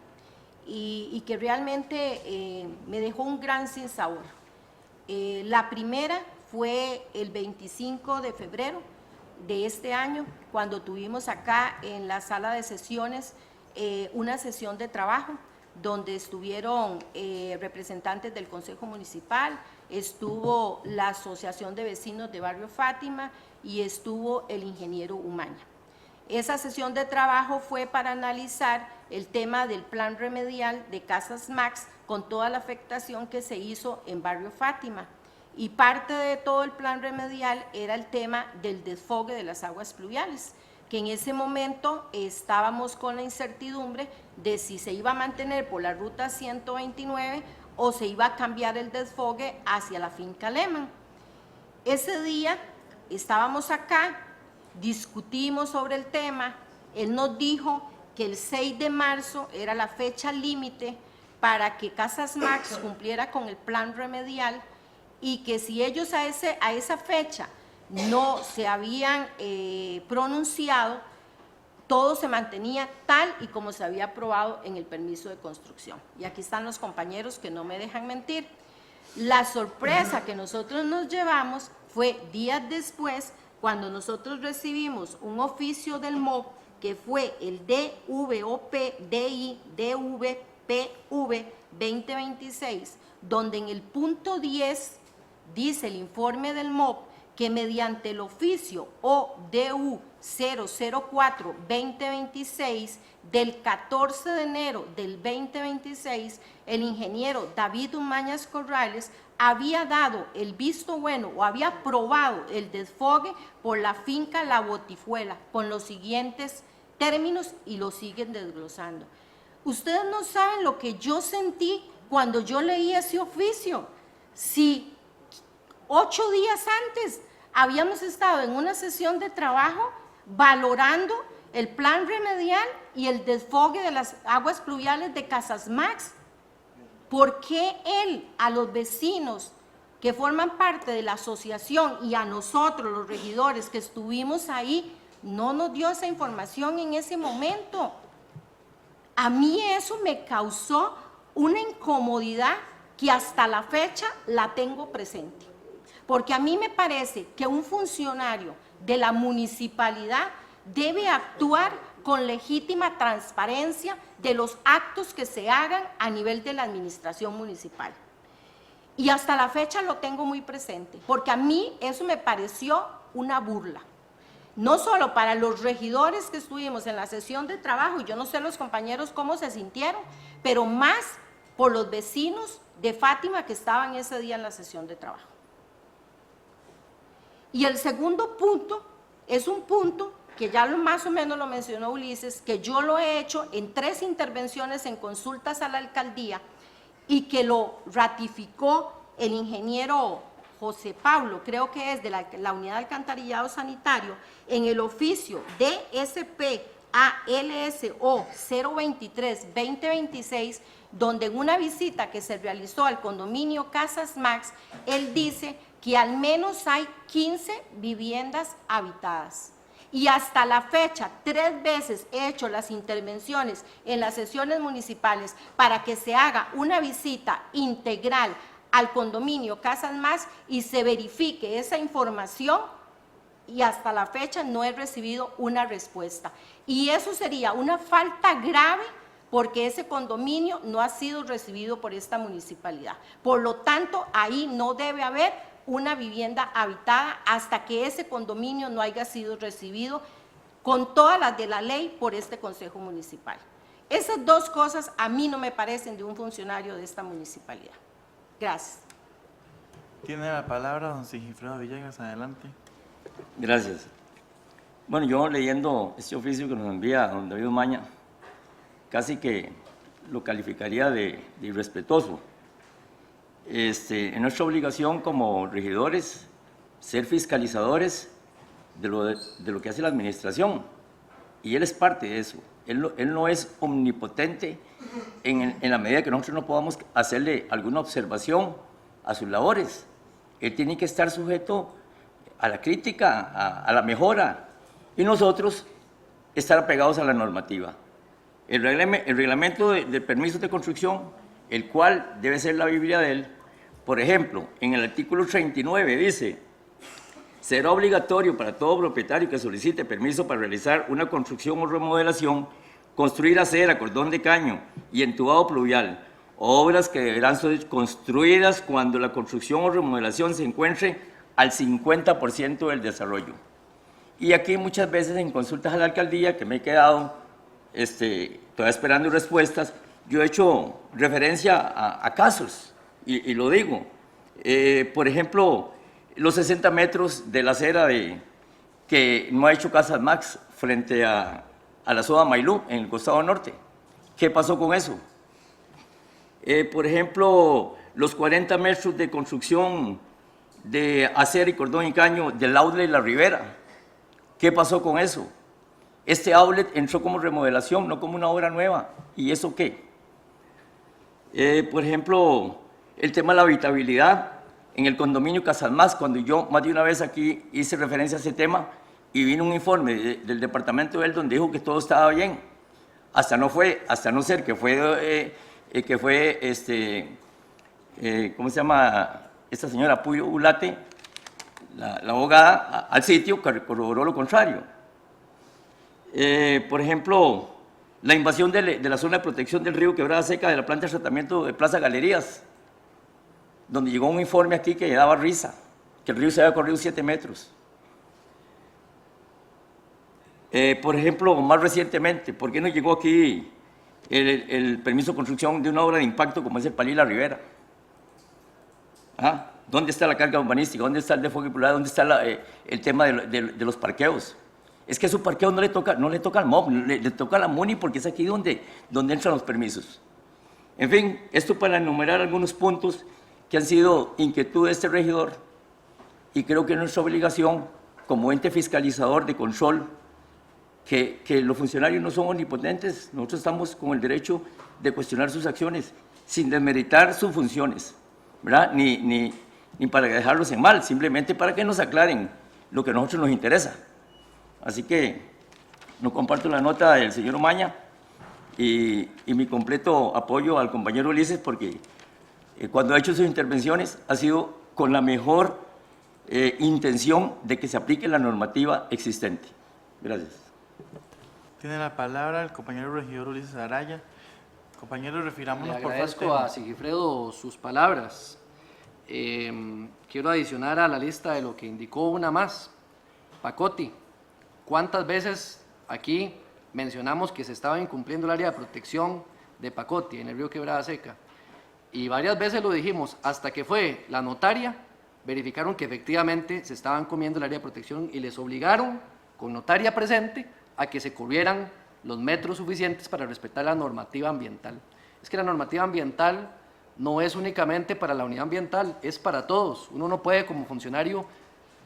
y que realmente me dejó un gran sinsabor. La primera fue el 25 de febrero de este año, cuando tuvimos acá en la sala de sesiones una sesión de trabajo donde estuvieron representantes del Consejo Municipal, estuvo la Asociación de Vecinos de Barrio Fátima y estuvo el ingeniero Umaña. Esa sesión de trabajo fue para analizar el tema del plan remedial de Casas Max con toda la afectación que se hizo en Barrio Fátima. Y parte de todo el plan remedial era el tema del desfogue de las aguas pluviales, que en ese momento estábamos con la incertidumbre de si se iba a mantener por la ruta 129 o se iba a cambiar el desfogue hacia la finca Lehman. Ese día estábamos acá, discutimos sobre el tema, él nos dijo que el 6 de marzo era la fecha límite para que Casas Max cumpliera con el plan remedial y que si ellos a esa fecha no se habían pronunciado, todo se mantenía tal y como se había aprobado en el permiso de construcción. Y aquí están los compañeros que no me dejan mentir. La sorpresa que nosotros nos llevamos fue días después, cuando nosotros recibimos un oficio del MOP, que fue el DVOP-DI-DVPV 2026, donde en el punto 10 dice el informe del MOP que mediante el oficio ODU 004-2026 del 14 de enero del 2026, el ingeniero David Umañas Corrales había dado el visto bueno o había aprobado el desfogue por la finca La Botifuela con los siguientes términos y lo siguen desglosando. Ustedes no saben lo que yo sentí cuando yo leí ese oficio. Si 8 días antes habíamos estado en una sesión de trabajo valorando el plan remedial y el desfogue de las aguas pluviales de Casas Max, ¿por qué él a los vecinos que forman parte de la asociación y a nosotros, los regidores que estuvimos ahí, no nos dio esa información en ese momento? A mí eso me causó una incomodidad que hasta la fecha la tengo presente. Porque a mí me parece que un funcionario de la municipalidad debe actuar con legítima transparencia de los actos que se hagan a nivel de la administración municipal. Y hasta la fecha lo tengo muy presente, porque a mí eso me pareció una burla. No solo para los regidores que estuvimos en la sesión de trabajo, y yo no sé los compañeros cómo se sintieron, pero más por los vecinos de Fátima que estaban ese día en la sesión de trabajo. Y el segundo punto es un punto que ya más o menos lo mencionó Ulises, que yo lo he hecho en 3 intervenciones en consultas a la alcaldía y que lo ratificó el ingeniero José Pablo, creo que es de la Unidad de Alcantarillado Sanitario, en el oficio DSP ALSO 023-2026, donde en una visita que se realizó al condominio Casas Max, él dice que al menos hay 15 viviendas habitadas. Y hasta la fecha, 3 veces he hecho las intervenciones en las sesiones municipales para que se haga una visita integral al condominio Casas Max y se verifique esa información, y hasta la fecha no he recibido una respuesta. Y eso sería una falta grave porque ese condominio no ha sido recibido por esta municipalidad. Por lo tanto, ahí no debe haber una vivienda habitada hasta que ese condominio no haya sido recibido con todas las de la ley por este Consejo Municipal. Esas 2 cosas a mí no me parecen de un funcionario de esta municipalidad. Gracias. Tiene la palabra don Sigifredo Villegas, adelante. Gracias. Bueno, yo leyendo este oficio que nos envía don David Umaña, casi que lo calificaría de irrespetuoso. Es nuestra obligación como regidores ser fiscalizadores de lo que hace la administración, y él es parte de eso. Él no es omnipotente en la medida que nosotros no podamos hacerle alguna observación a sus labores. Él tiene que estar sujeto a la crítica, a la mejora, y nosotros estar apegados a la normativa. El reglamento de permisos de construcción, el cual debe ser la Biblia de él. Por ejemplo, en el artículo 39 dice: será obligatorio para todo propietario que solicite permiso para realizar una construcción o remodelación, construir acera, cordón de caño y entubado pluvial, obras que deberán ser construidas cuando la construcción o remodelación se encuentre al 50% del desarrollo. Y aquí muchas veces en consultas a la alcaldía, que me he quedado todavía esperando respuestas, yo he hecho referencia a casos, y lo digo. Por ejemplo, los 60 metros de la acera que no ha hecho Casas Max frente a la Soda Mailú, en el costado norte. ¿Qué pasó con eso? Por ejemplo, los 40 metros de construcción de acera y cordón y caño del outlet La Ribera. ¿Qué pasó con eso? Este outlet entró como remodelación, no como una obra nueva. ¿Y eso qué? Por ejemplo, el tema de la habitabilidad en el condominio Casas Más, cuando yo más de una vez aquí hice referencia a ese tema y vino un informe del departamento de él donde dijo que todo estaba bien. Hasta no ser que fue ¿cómo se llama? Esta señora Puyo Ulate, la abogada, al sitio que corroboró lo contrario. Por ejemplo, la invasión de la zona de protección del río Quebrada Seca de la planta de tratamiento de Plaza Galerías, donde llegó un informe aquí que daba risa, que el río se había corrido 7 metros. Por ejemplo, más recientemente, ¿por qué no llegó aquí el permiso de construcción de una obra de impacto como es el Palí La Ribera? ¿Ah? ¿Dónde está la carga urbanística? ¿Dónde está el desfogue popular? ¿Dónde está el tema de los parqueos? Es que a su parqueo no le toca al MOB, le toca a la MUNI porque es aquí donde entran los permisos. En fin, esto para enumerar algunos puntos que han sido inquietud de este regidor, y creo que es nuestra obligación como ente fiscalizador de control que los funcionarios no son omnipotentes. Nosotros estamos con el derecho de cuestionar sus acciones sin desmeritar sus funciones, ¿verdad? Ni para dejarlos en mal, simplemente para que nos aclaren lo que a nosotros nos interesa. Así que no comparto la nota del señor Omaña y mi completo apoyo al compañero Ulises, porque cuando ha hecho sus intervenciones ha sido con la mejor intención de que se aplique la normativa existente. Gracias. Tiene la palabra el compañero regidor Ulises Araya. Compañeros, refirámonos por favor. Le agradezco a Sigifredo sus palabras. Quiero adicionar a la lista de lo que indicó una más. Pacoti. ¿Cuántas veces aquí mencionamos que se estaba incumpliendo el área de protección de Pacoti en el río Quebrada Seca? Y varias veces lo dijimos, hasta que fue la notaria, verificaron que efectivamente se estaban comiendo el área de protección y les obligaron, con notaria presente, a que se cubrieran los metros suficientes para respetar la normativa ambiental. Es que la normativa ambiental no es únicamente para la unidad ambiental, es para todos. Uno no puede como funcionario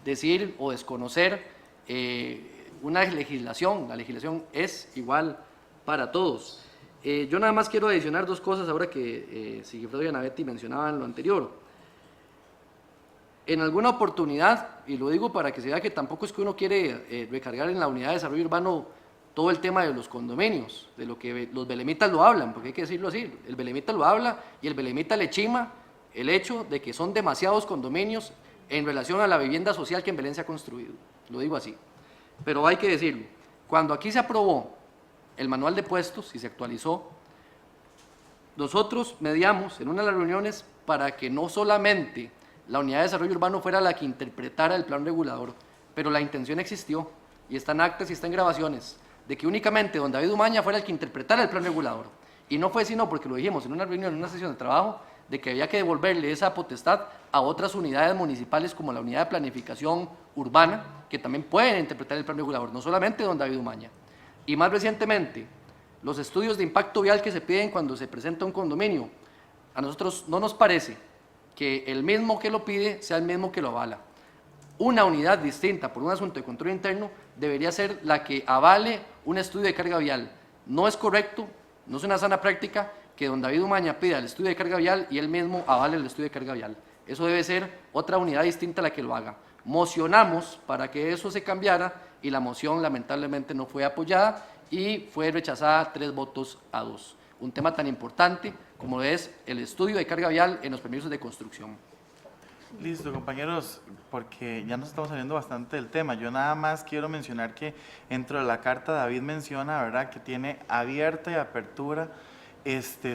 decir o desconocer una legislación. La legislación es igual para todos. Yo nada más quiero adicionar dos cosas ahora que Sigifredo y Anabetti mencionaban lo anterior. En alguna oportunidad, y lo digo para que se vea que tampoco es que uno quiere recargar en la unidad de desarrollo urbano todo el tema de los condominios, de lo que los belemitas lo hablan, porque hay que decirlo así, el belemita lo habla y el belemita le chima el hecho de que son demasiados condominios en relación a la vivienda social que en Belén se ha construido, lo digo así. Pero hay que decirlo, cuando aquí se aprobó el manual de puestos y se actualizó, nosotros mediamos en una de las reuniones para que no solamente la unidad de desarrollo urbano fuera la que interpretara el plan regulador, pero la intención existió, y está en actas y está en grabaciones, de que únicamente don David Umaña fuera el que interpretara el plan regulador. Y no fue sino porque lo dijimos en una reunión, en una sesión de trabajo, de que había que devolverle esa potestad a otras unidades municipales como la unidad de planificación urbana, que también pueden interpretar el plan regulador, no solamente don David Umaña. Y más recientemente, los estudios de impacto vial que se piden cuando se presenta un condominio, a nosotros no nos parece que el mismo que lo pide sea el mismo que lo avala. Una unidad distinta por un asunto de control interno debería ser la que avale un estudio de carga vial. No es correcto, no es una sana práctica que don David Umaña pida el estudio de carga vial y él mismo avale el estudio de carga vial. Eso debe ser otra unidad distinta a la que lo haga. Mocionamos para que eso se cambiara y la moción lamentablemente no fue apoyada y fue rechazada 3-2. Un tema tan importante como es el estudio de carga vial en los permisos de construcción. Listo, compañeros, porque ya nos estamos saliendo bastante del tema. Yo nada más quiero mencionar que dentro de la carta David menciona, ¿verdad?, que tiene abierta y apertura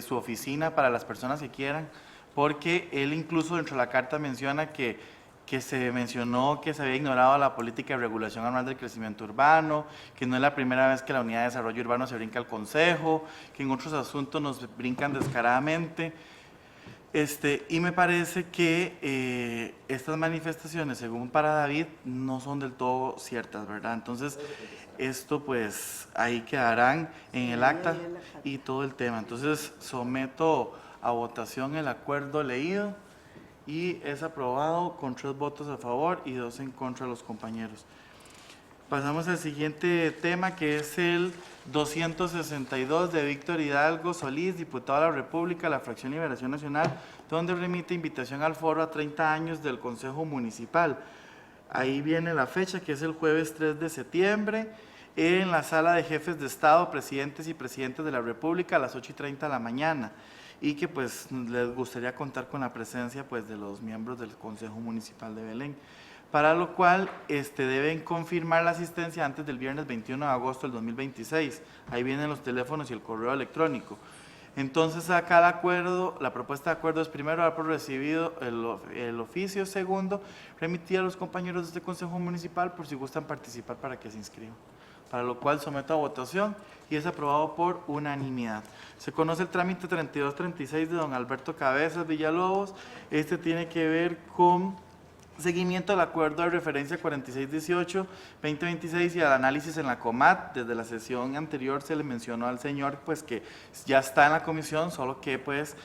su oficina para las personas que quieran, porque él incluso dentro de la carta menciona que que se mencionó que se había ignorado la política de regulación anual del crecimiento urbano, que no es la primera vez que la Unidad de Desarrollo Urbano se brinca al Consejo, que en otros asuntos nos brincan descaradamente. Y me parece que estas manifestaciones, según para David, no son del todo ciertas, ¿verdad? Entonces, esto pues ahí quedarán en el acta y todo el tema. Entonces, someto a votación el acuerdo leído y es aprobado con 3 votos a favor y 2 en contra de los compañeros. Pasamos al siguiente tema, que es el 262 de Víctor Hidalgo Solís, diputado de la República, la fracción Liberación Nacional, donde remite invitación al foro a 30 años del Consejo Municipal. Ahí viene la fecha, que es el jueves 3 de septiembre, en la sala de jefes de Estado, presidentes y presidentes de la República, a las 8:30 de la mañana, y que pues les gustaría contar con la presencia pues de los miembros del Consejo Municipal de Belén, para lo cual deben confirmar la asistencia antes del viernes 21 de agosto del 2026. Ahí vienen los teléfonos y el correo electrónico. Entonces, acá el acuerdo, la propuesta de acuerdo es primero dar por recibido el oficio, segundo, remitir a los compañeros de este Consejo Municipal por si gustan participar para que se inscriban. Para lo cual someto a votación y es aprobado por unanimidad. Se conoce el trámite 3236 de don Alberto Cabezas Villalobos. Este tiene que ver con seguimiento al acuerdo de referencia 4618-2026 y al análisis en la COMAT. Desde la sesión anterior se le mencionó al señor pues que ya está en la comisión, solo que pues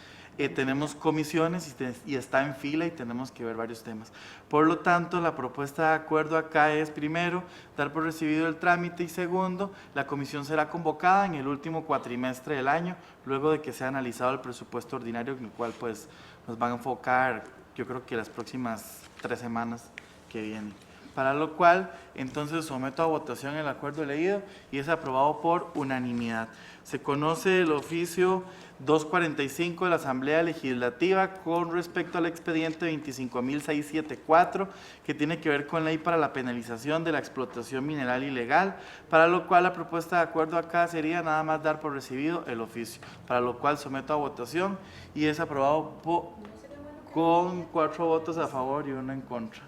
tenemos comisiones y está en fila y tenemos que ver varios temas. Por lo tanto, la propuesta de acuerdo acá es, primero, dar por recibido el trámite y segundo, la comisión será convocada en el último cuatrimestre del año, luego de que sea analizado el presupuesto ordinario, en el cual pues nos van a enfocar, yo creo que las próximas 3 semanas que vienen. Para lo cual, entonces, someto a votación el acuerdo leído y es aprobado por unanimidad. Se conoce el oficio 245 de la Asamblea Legislativa con respecto al expediente 25.674, que tiene que ver con ley para la penalización de la explotación mineral ilegal, para lo cual la propuesta de acuerdo acá sería nada más dar por recibido el oficio, para lo cual someto a votación y es aprobado con 4 votos a favor y 1 en contra.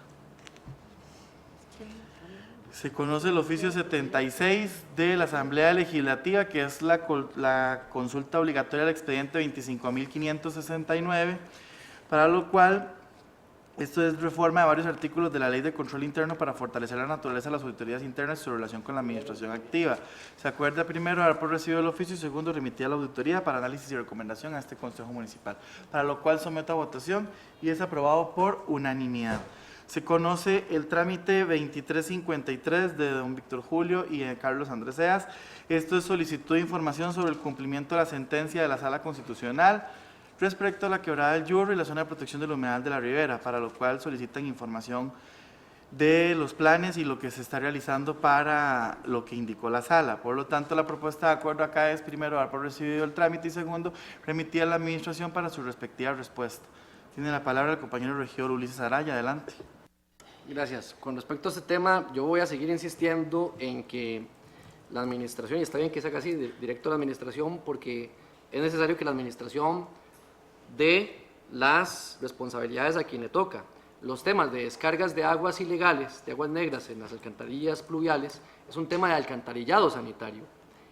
Se conoce el oficio 76 de la Asamblea Legislativa, que es la consulta obligatoria del expediente 25.569, para lo cual esto es reforma de varios artículos de la Ley de Control Interno para fortalecer la naturaleza de las auditorías internas y su relación con la administración activa. Se acuerda primero dar por recibido el oficio y segundo remitir a la auditoría para análisis y recomendación a este Consejo Municipal, para lo cual someto a votación y es aprobado por unanimidad. Se conoce el trámite 2353 de don Víctor Julio y de Carlos Andrés Eas. Esto es solicitud de información sobre el cumplimiento de la sentencia de la Sala Constitucional respecto a la quebrada del Yurro y la zona de protección del humedal de la Ribera, para lo cual solicitan información de los planes y lo que se está realizando para lo que indicó la Sala. Por lo tanto, la propuesta de acuerdo acá es primero dar por recibido el trámite y segundo remitir a la Administración para su respectiva respuesta. Tiene la palabra el compañero regidor Ulises Araya. Adelante. Gracias. Con respecto a este tema, yo voy a seguir insistiendo en que la administración, y está bien que se haga así, directo a la administración, porque es necesario que la administración dé las responsabilidades a quien le toca. Los temas de descargas de aguas ilegales, de aguas negras en las alcantarillas pluviales, es un tema de alcantarillado sanitario.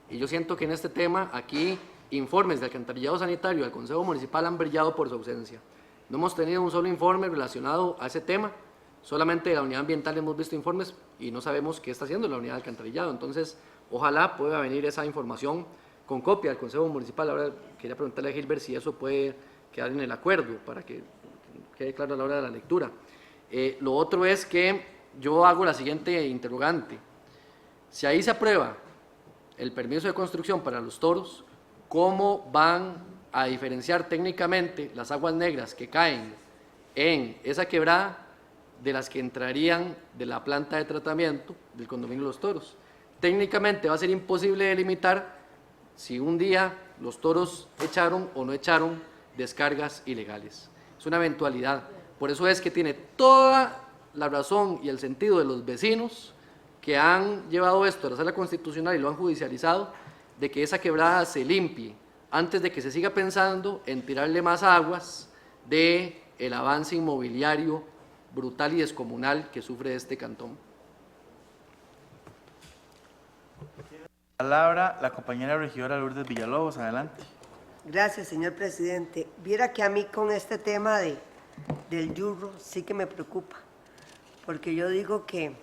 Y yo siento que en este tema, aquí, informes de alcantarillado sanitario del Consejo Municipal han brillado por su ausencia. No hemos tenido un solo informe relacionado a ese tema, solamente de la unidad ambiental hemos visto informes y no sabemos qué está haciendo la unidad de alcantarillado. Entonces, ojalá pueda venir esa información con copia al Consejo Municipal. Ahora quería preguntarle a Gilbert si eso puede quedar en el acuerdo, para que quede claro a la hora de la lectura. Lo otro es que yo hago la siguiente interrogante. Si ahí se aprueba el permiso de construcción para los toros, ¿cómo van a diferenciar técnicamente las aguas negras que caen en esa quebrada de las que entrarían de la planta de tratamiento del condominio Los Toros? Técnicamente va a ser imposible delimitar si un día los toros echaron o no echaron descargas ilegales. Es una eventualidad. Por eso es que tiene toda la razón y el sentido de los vecinos que han llevado esto a la Sala Constitucional y lo han judicializado, de que esa quebrada se limpie antes de que se siga pensando en tirarle más aguas del avance inmobiliario brutal y descomunal que sufre este cantón. Palabra la compañera regidora Lourdes Villalobos, adelante. Gracias, señor presidente. Viera que a mí con este tema del yurro sí que me preocupa, porque yo digo que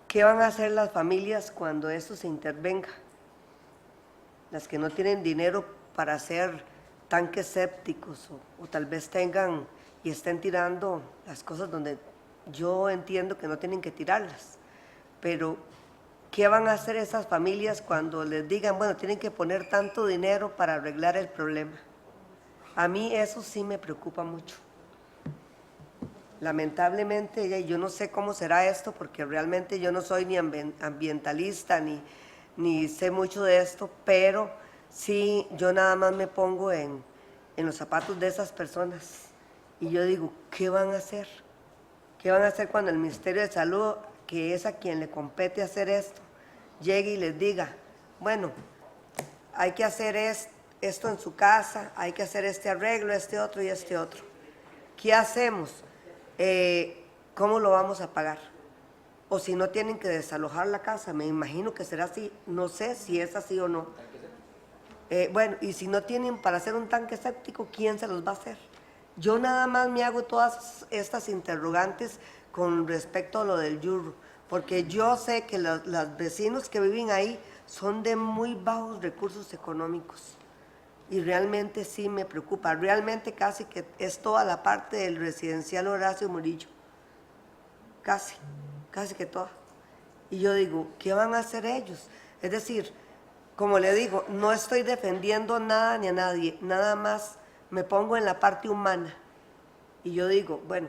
¿qué van a hacer las familias cuando esto se intervenga? Las que no tienen dinero para hacer tanques sépticos o tal vez tengan y estén tirando las cosas donde yo entiendo que no tienen que tirarlas, pero ¿qué van a hacer esas familias cuando les digan, bueno, tienen que poner tanto dinero para arreglar el problema? A mí eso sí me preocupa mucho. Lamentablemente, yo no sé cómo será esto, porque realmente yo no soy ni ambientalista, ni sé mucho de esto, pero sí, yo nada más me pongo en los zapatos de esas personas. Y yo digo, ¿qué van a hacer? ¿Qué van a hacer cuando el Ministerio de Salud, que es a quien le compete hacer esto, llegue y les diga, bueno, hay que hacer esto en su casa, hay que hacer este arreglo, este otro y este otro? ¿Qué hacemos? ¿Cómo lo vamos a pagar? O si no tienen que desalojar la casa, me imagino que será así, no sé si es así o no. Bueno, y si no tienen para hacer un tanque séptico, ¿quién se los va a hacer? Yo nada más me hago todas estas interrogantes con respecto a lo del yurro, porque yo sé que los vecinos que viven ahí son de muy bajos recursos económicos y realmente sí me preocupa, realmente casi que es toda la parte del residencial Horacio Murillo, casi que toda. Y yo digo, ¿qué van a hacer ellos? Es decir, como le digo, no estoy defendiendo nada ni a nadie, nada más me pongo en la parte humana. Y yo digo, bueno,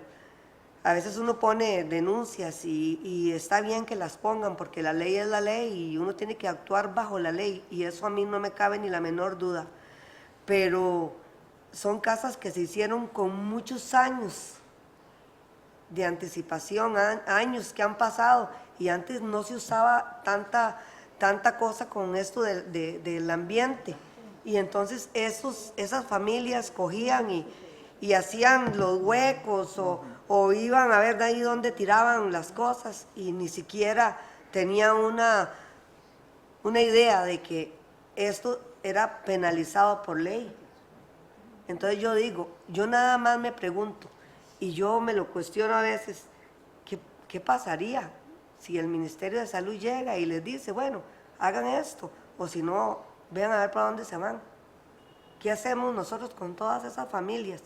a veces uno pone denuncias y está bien que las pongan porque la ley es la ley y uno tiene que actuar bajo la ley y eso a mí no me cabe ni la menor duda. Pero son casas que se hicieron con muchos años de anticipación, años que han pasado y antes no se usaba tanta cosa con esto del ambiente. Y entonces esas familias cogían y hacían los huecos o iban a ver de ahí donde tiraban las cosas y ni siquiera tenían una idea de que esto era penalizado por ley. Entonces yo digo, yo nada más me pregunto y yo me lo cuestiono a veces, ¿qué pasaría si el Ministerio de Salud llega y les dice, bueno, hagan esto, o si no, vean a ver para dónde se van? ¿Qué hacemos nosotros con todas esas familias?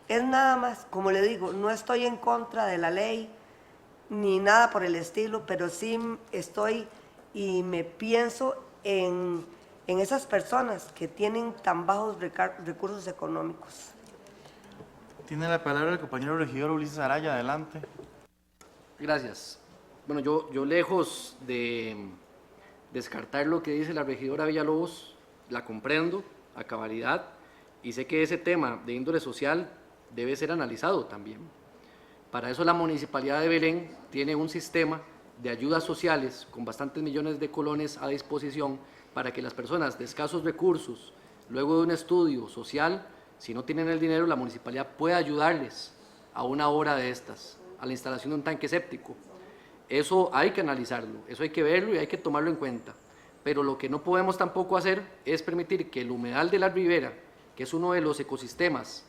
Es nada más, como le digo, no estoy en contra de la ley, ni nada por el estilo, pero sí estoy y me pienso en esas personas que tienen tan bajos recursos económicos. Tiene la palabra el compañero regidor Ulises Araya, adelante. Gracias. Bueno, yo lejos de descartar lo que dice la regidora Villalobos, la comprendo a cabalidad y sé que ese tema de índole social debe ser analizado también. Para eso la Municipalidad de Belén tiene un sistema de ayudas sociales con bastantes millones de colones a disposición para que las personas de escasos recursos, luego de un estudio social, si no tienen el dinero, la municipalidad puede ayudarles a una obra de estas, a la instalación de un tanque séptico. Eso hay que analizarlo, eso hay que verlo y hay que tomarlo en cuenta. Pero lo que no podemos tampoco hacer es permitir que el humedal de la ribera, que es uno de los ecosistemas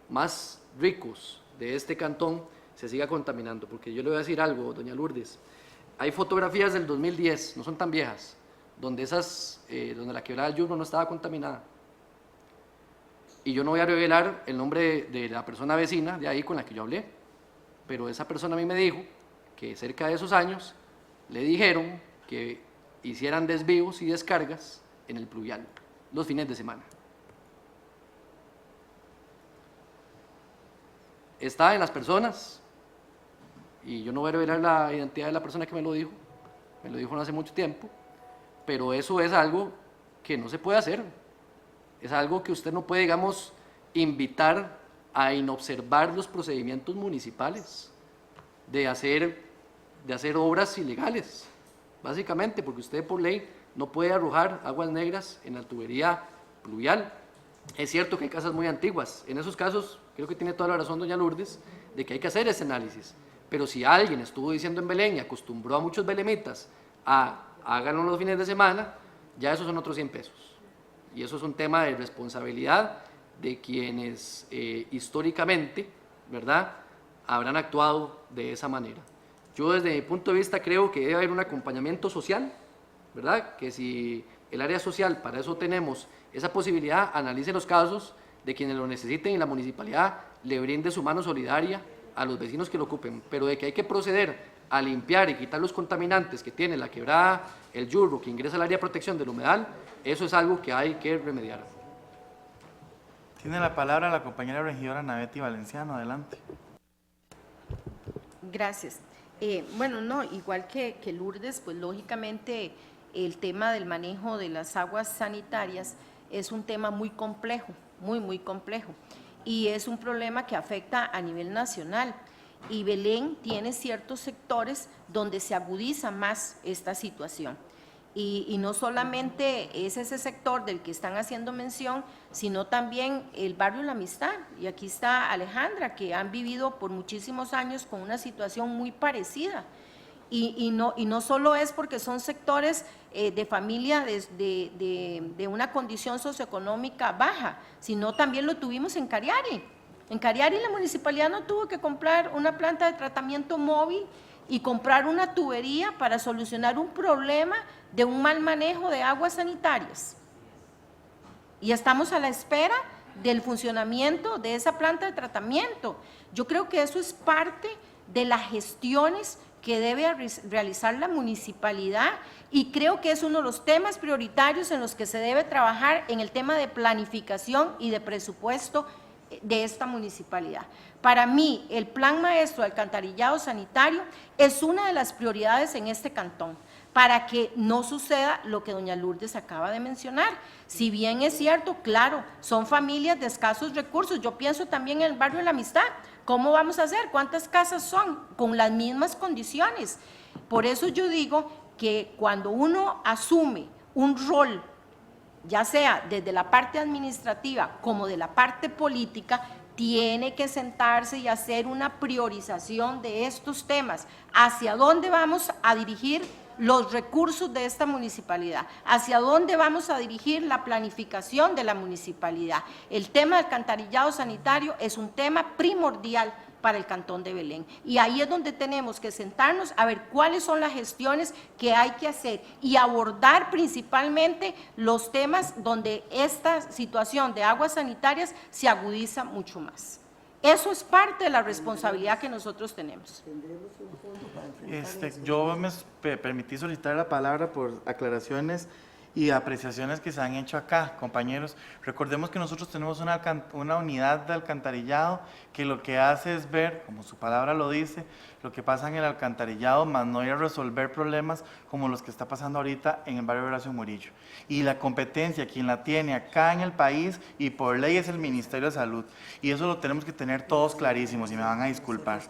más ricos de este cantón, se siga contaminando. Porque yo le voy a decir algo, doña Lourdes, hay fotografías del 2010, no son tan viejas, donde la quebrada del Yurro no estaba contaminada. Y yo no voy a revelar el nombre de la persona vecina de ahí con la que yo hablé, pero esa persona a mí me dijo que cerca de esos años le dijeron que hicieran desvíos y descargas en el pluvial los fines de semana. Está en las personas, y yo no voy a revelar la identidad de la persona que me lo dijo no hace mucho tiempo, pero eso es algo que no se puede hacer, es algo que usted no puede, digamos, invitar a inobservar los procedimientos municipales de hacer obras ilegales, básicamente, porque usted por ley no puede arrojar aguas negras en la tubería pluvial. Es cierto que hay casas muy antiguas, en esos casos, creo que tiene toda la razón doña Lourdes, de que hay que hacer ese análisis. Pero si alguien estuvo diciendo en Belén y acostumbró a muchos belemitas a háganlo los fines de semana, ya esos son otros 100 pesos. Y eso es un tema de responsabilidad de quienes históricamente, ¿verdad?, habrán actuado de esa manera. Yo desde mi punto de vista creo que debe haber un acompañamiento social, ¿verdad?, que si el área social, para eso tenemos esa posibilidad, analice los casos de quienes lo necesiten y la municipalidad le brinde su mano solidaria a los vecinos que lo ocupen, pero de que hay que proceder a limpiar y quitar los contaminantes que tiene la quebrada, el Yurro, que ingresa al área de protección del humedal, eso es algo que hay que remediar. Tiene la palabra la compañera regidora Navety Valenciano, adelante. Gracias. Bueno, no, igual que Lourdes, pues lógicamente el tema del manejo de las aguas sanitarias es un tema muy complejo, muy complejo, y es un problema que afecta a nivel nacional. Y Belén tiene ciertos sectores donde se agudiza más esta situación. Y no solamente es ese sector del que están haciendo mención, sino también el barrio La Amistad. Y aquí está Alejandra, que han vivido por muchísimos años con una situación muy parecida. Y no solo es porque son sectores de familia de una condición socioeconómica baja, sino también lo tuvimos en Cariari. En Cariari la municipalidad no tuvo que comprar una planta de tratamiento móvil y comprar una tubería para solucionar un problema de un mal manejo de aguas sanitarias. Y estamos a la espera del funcionamiento de esa planta de tratamiento. Yo creo que eso es parte de las gestiones que debe realizar la municipalidad, y creo que es uno de los temas prioritarios en los que se debe trabajar en el tema de planificación y de presupuesto de esta municipalidad. Para mí, el Plan Maestro de Alcantarillado Sanitario es una de las prioridades en este cantón, para que no suceda lo que doña Lourdes acaba de mencionar. Si bien es cierto, claro, son familias de escasos recursos. Yo pienso también en el barrio de La Amistad. ¿Cómo vamos a hacer? ¿Cuántas casas son? Con las mismas condiciones. Por eso yo digo que cuando uno asume un rol, ya sea desde la parte administrativa como de la parte política, tiene que sentarse y hacer una priorización de estos temas. ¿Hacia dónde vamos a dirigir los recursos de esta municipalidad? ¿Hacia dónde vamos a dirigir la planificación de la municipalidad? El tema del alcantarillado sanitario es un tema primordial para el Cantón de Belén, y ahí es donde tenemos que sentarnos a ver cuáles son las gestiones que hay que hacer y abordar principalmente los temas donde esta situación de aguas sanitarias se agudiza mucho más. Eso es parte de la responsabilidad que nosotros tenemos. Yo me permití solicitar la palabra por aclaraciones y apreciaciones que se han hecho acá, compañeros. Recordemos que nosotros tenemos una unidad de alcantarillado que lo que hace es ver, como su palabra lo dice, lo que pasa en el alcantarillado, más no ir a resolver problemas como los que está pasando ahorita en el barrio Horacio Murillo. Y la competencia, quien la tiene acá en el país y por ley, es el Ministerio de Salud. Y eso lo tenemos que tener todos clarísimos, y me van a disculpar.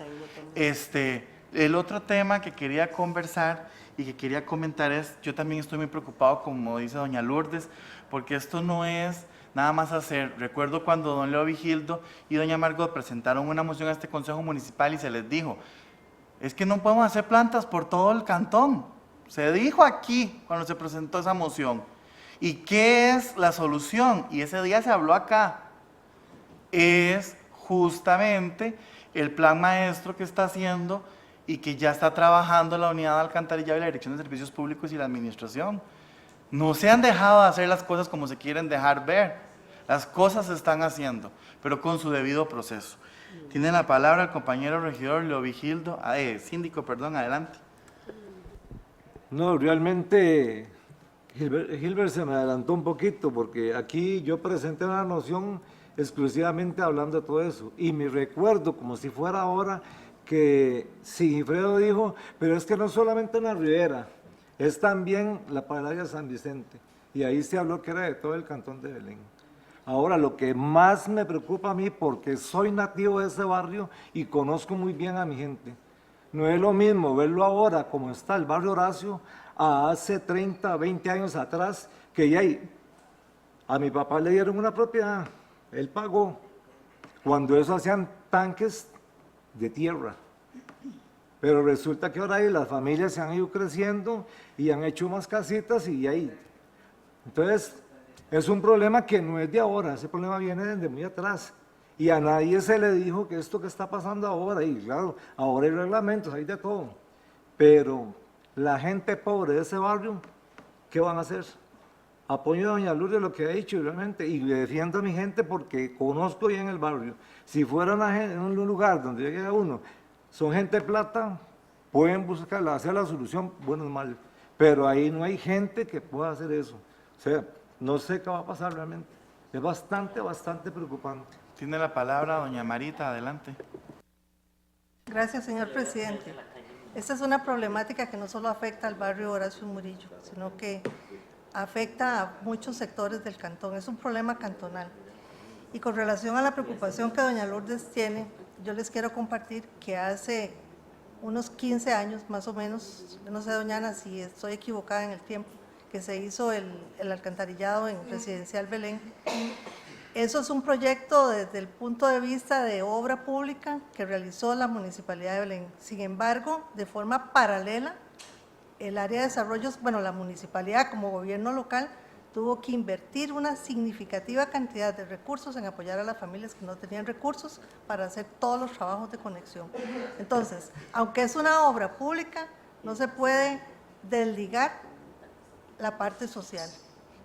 El otro tema que quería conversar y que quería comentar es, yo también estoy muy preocupado, como dice doña Lourdes, porque esto no es nada más hacer. Recuerdo cuando don Leo Vigildo y doña Margot presentaron una moción a este Consejo Municipal y se les dijo, es que no podemos hacer plantas por todo el cantón. Se dijo aquí cuando se presentó esa moción. ¿Y qué es la solución? Y ese día se habló acá. Es justamente el plan maestro que está haciendo y que ya está trabajando la unidad de alcantarillado y la Dirección de Servicios Públicos y la Administración. No se han dejado de hacer las cosas como se quieren dejar ver. Las cosas se están haciendo, pero con su debido proceso. Tiene la palabra el compañero regidor Leo Vigildo, síndico, perdón, adelante. No, realmente Gilbert se me adelantó un poquito, porque aquí yo presenté una noción exclusivamente hablando de todo eso, y me recuerdo como si fuera ahora que Sigifredo dijo, pero es que no solamente en la Ribera, es también la parada de San Vicente, y ahí se habló que era de todo el Cantón de Belén. Ahora, lo que más me preocupa a mí, porque soy nativo de ese barrio y conozco muy bien a mi gente, no es lo mismo verlo ahora como está el barrio Horacio a hace 30, 20 años atrás, que ya a mi papá le dieron una propiedad, él pagó, cuando eso hacían tanques de tierra. Pero resulta que ahora ahí las familias se han ido creciendo y han hecho más casitas y ahí. Entonces, es un problema que no es de ahora, ese problema viene desde muy atrás. Y a nadie se le dijo que esto que está pasando ahora, y claro, ahora hay reglamentos, hay de todo. Pero la gente pobre de ese barrio, ¿qué van a hacer? Apoyo a doña Lourdes lo que ha dicho realmente, y le defiendo a mi gente porque conozco bien el barrio. Si fuera en un lugar donde llegue uno, son gente de plata, pueden buscar, hacer la solución, bueno o mal, pero ahí no hay gente que pueda hacer eso. O sea, no sé qué va a pasar realmente. Es bastante preocupante. Tiene la palabra doña Marita, adelante. Gracias, señor presidente. Esta es una problemática que no solo afecta al barrio Horacio Murillo, sino que afecta a muchos sectores del cantón. Es un problema cantonal. Y con relación a la preocupación que doña Lourdes tiene, yo les quiero compartir que hace unos 15 años más o menos, yo no sé, doña Ana, si estoy equivocada en el tiempo, que se hizo el alcantarillado en Residencial Belén. Eso es un proyecto desde el punto de vista de obra pública que realizó la Municipalidad de Belén. Sin embargo, de forma paralela, el área de desarrollos, bueno, la municipalidad como gobierno local tuvo que invertir una significativa cantidad de recursos en apoyar a las familias que no tenían recursos para hacer todos los trabajos de conexión. Entonces, aunque es una obra pública, no se puede desligar la parte social.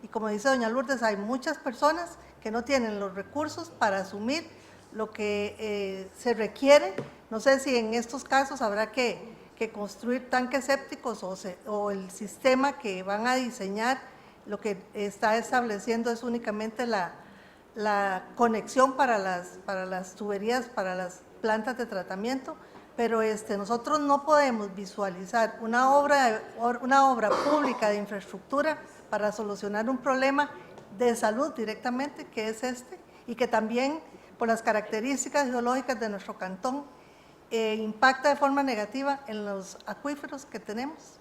Y como dice doña Lourdes, hay muchas personas que no tienen los recursos para asumir lo que se requiere. No sé si en estos casos habrá que construir tanques sépticos o el sistema que van a diseñar, lo que está estableciendo es únicamente la conexión para las tuberías, para las plantas de tratamiento, pero nosotros no podemos visualizar una obra pública de infraestructura para solucionar un problema de salud directamente, que es y que también por las características geológicas de nuestro cantón impacta de forma negativa en los acuíferos que tenemos.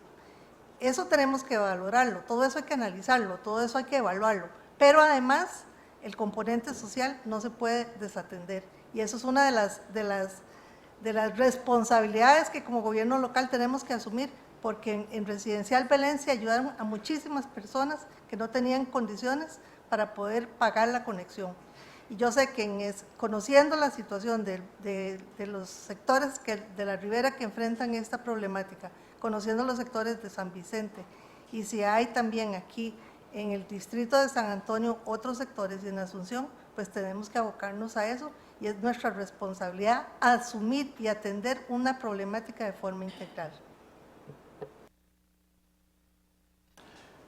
Eso tenemos que valorarlo, todo eso hay que analizarlo, todo eso hay que evaluarlo, pero además el componente social no se puede desatender, y eso es una de las responsabilidades que como gobierno local tenemos que asumir, porque en Residencial Belén se ayudaron a muchísimas personas que no tenían condiciones para poder pagar la conexión. Y yo sé que conociendo la situación de los sectores de la ribera que enfrentan esta problemática, conociendo los sectores de San Vicente, y si hay también aquí en el distrito de San Antonio otros sectores y en Asunción, pues tenemos que abocarnos a eso, y es nuestra responsabilidad asumir y atender una problemática de forma integral.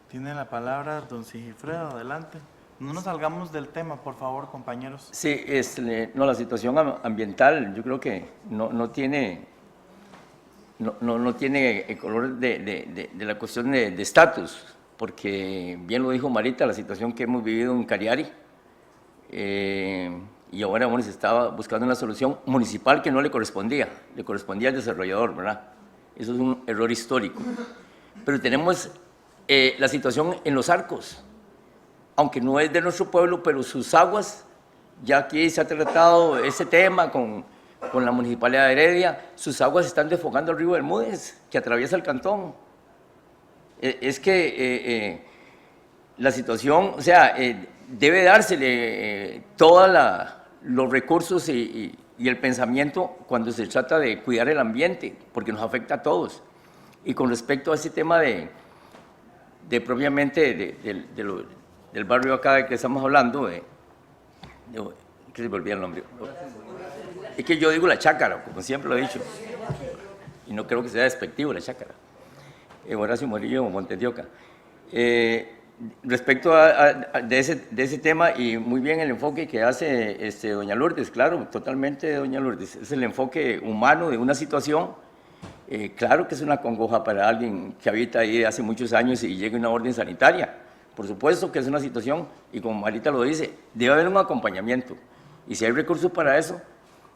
Tiene la palabra don Sigifredo, adelante. No nos salgamos del tema, por favor, compañeros. Sí, no, la situación ambiental yo creo que no tiene el color de la cuestión de estatus, porque bien lo dijo Marita, la situación que hemos vivido en Cariari, y ahora se estaba buscando una solución municipal que no le correspondía al desarrollador, ¿verdad? Eso es un error histórico. Pero tenemos la situación en Los Arcos, aunque no es de nuestro pueblo, pero sus aguas, ya aquí se ha tratado ese tema con la Municipalidad de Heredia, sus aguas están desfogando al río Bermúdez, que atraviesa el cantón. Es que la situación, o sea, debe dársele todos los recursos y el pensamiento cuando se trata de cuidar el ambiente, porque nos afecta a todos. Y con respecto a ese tema propiamente del barrio acá de que estamos hablando, que se me olvida el nombre. Es que yo digo la Chácara, como siempre lo he dicho, y no creo que sea despectivo la Chácara. Horacio Murillo, Montes de Oca. Respecto de ese tema, y muy bien el enfoque que hace doña Lourdes, claro, totalmente doña Lourdes, es el enfoque humano de una situación. Claro que es una congoja para alguien que habita ahí hace muchos años y llegue una orden sanitaria. Por supuesto que es una situación, y como Marita lo dice, debe haber un acompañamiento. Y si hay recursos para eso,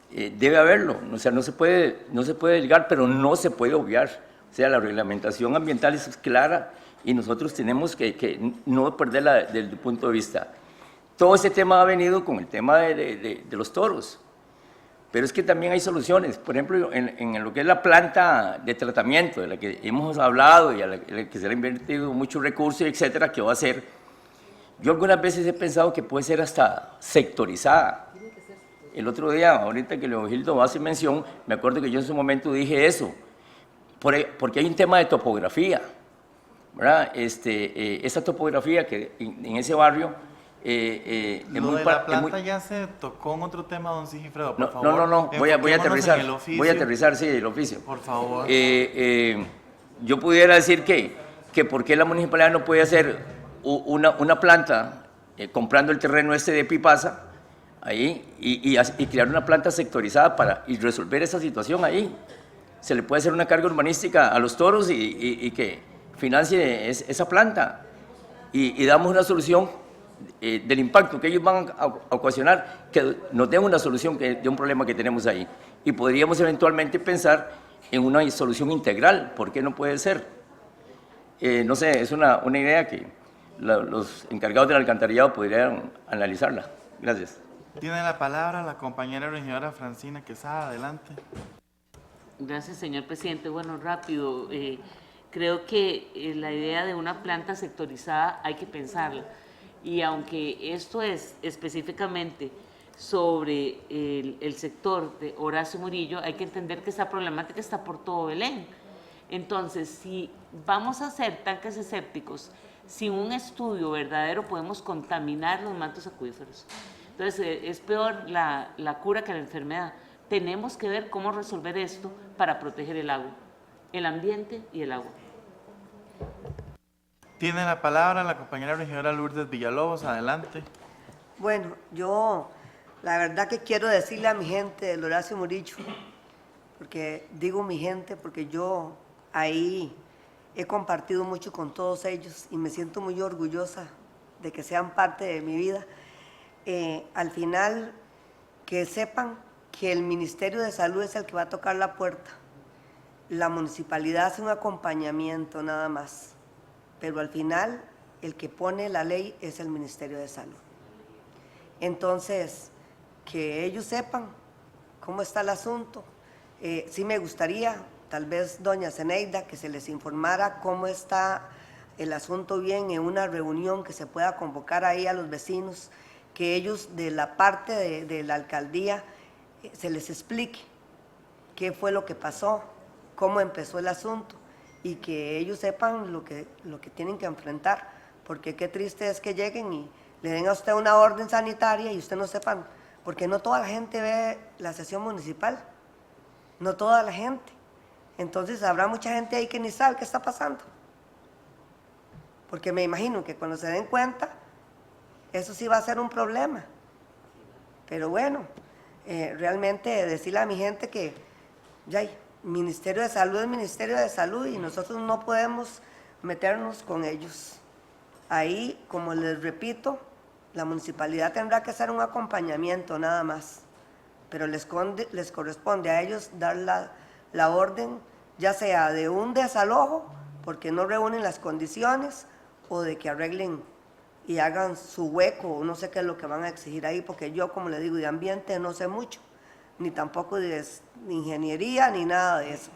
debe haberlo. O sea, no se puede desligar, pero no se puede obviar. O sea, la reglamentación ambiental es clara y nosotros tenemos que no perderla desde el punto de vista. Todo ese tema ha venido con el tema de los toros. Pero es que también hay soluciones. Por ejemplo, en lo que es la planta de tratamiento, de la que hemos hablado y a la que se le ha invertido muchos recursos, etcétera, que va a ser, yo algunas veces he pensado que puede ser hasta sectorizada. El otro día, ahorita que Leogildo hace mención, me acuerdo que yo en su momento dije eso, porque hay un tema de topografía, ¿verdad? Esa topografía que en ese barrio... Lo de la planta ya se tocó en otro tema, don Sigifredo, por favor. No, voy a aterrizar, sí, el oficio. Por favor. Yo pudiera decir que por qué la municipalidad no puede hacer una planta comprando el terreno de Pipasa ahí y crear una planta sectorizada y resolver esa situación ahí. Se le puede hacer una carga urbanística a los toros y que financie esa planta y damos una solución del impacto que ellos van a ocasionar, que nos den una solución de un problema que tenemos ahí. Y podríamos eventualmente pensar en una solución integral. ¿Por qué no puede ser? No sé, es una idea que los encargados del alcantarillado podrían analizarla. Gracias. Tiene la palabra la compañera regidora Francina Quesada. Adelante. Gracias, señor presidente. Bueno, rápido. Creo que la idea de una planta sectorizada hay que pensarla. Y aunque esto es específicamente sobre el sector de Horacio Murillo, hay que entender que esta problemática está por todo Belén. Entonces, si vamos a hacer tanques escépticos sin un estudio verdadero, podemos contaminar los mantos acuíferos. Entonces, es peor la cura que la enfermedad. Tenemos que ver cómo resolver esto para proteger el agua, el ambiente y el agua. Tiene la palabra la compañera regidora Lourdes Villalobos. Adelante. Bueno, yo la verdad que quiero decirle a mi gente del Horacio Murillo, porque digo mi gente porque yo ahí he compartido mucho con todos ellos y me siento muy orgullosa de que sean parte de mi vida. Al final, que sepan que el Ministerio de Salud es el que va a tocar la puerta. La municipalidad hace un acompañamiento nada más. Pero al final el que pone la ley es el Ministerio de Salud. Entonces, que ellos sepan cómo está el asunto. Sí me gustaría, tal vez doña Zeneida, que se les informara cómo está el asunto bien en una reunión que se pueda convocar ahí a los vecinos, que ellos de la parte de la alcaldía se les explique qué fue lo que pasó, cómo empezó el asunto, y que ellos sepan lo que tienen que enfrentar, porque qué triste es que lleguen y le den a usted una orden sanitaria y usted no sepan, porque no toda la gente ve la sesión municipal, no toda la gente. Entonces habrá mucha gente ahí que ni sabe qué está pasando, porque me imagino que cuando se den cuenta, eso sí va a ser un problema. Pero bueno, realmente decirle a mi gente que ya hay Ministerio de Salud es Ministerio de Salud y nosotros no podemos meternos con ellos. Ahí, como les repito, la municipalidad tendrá que hacer un acompañamiento nada más, pero les corresponde a ellos dar la orden, ya sea de un desalojo, porque no reúnen las condiciones, o de que arreglen y hagan su hueco, o no sé qué es lo que van a exigir ahí, porque yo, como le digo, de ambiente no sé mucho, ni tampoco de ingeniería, ni nada de eso.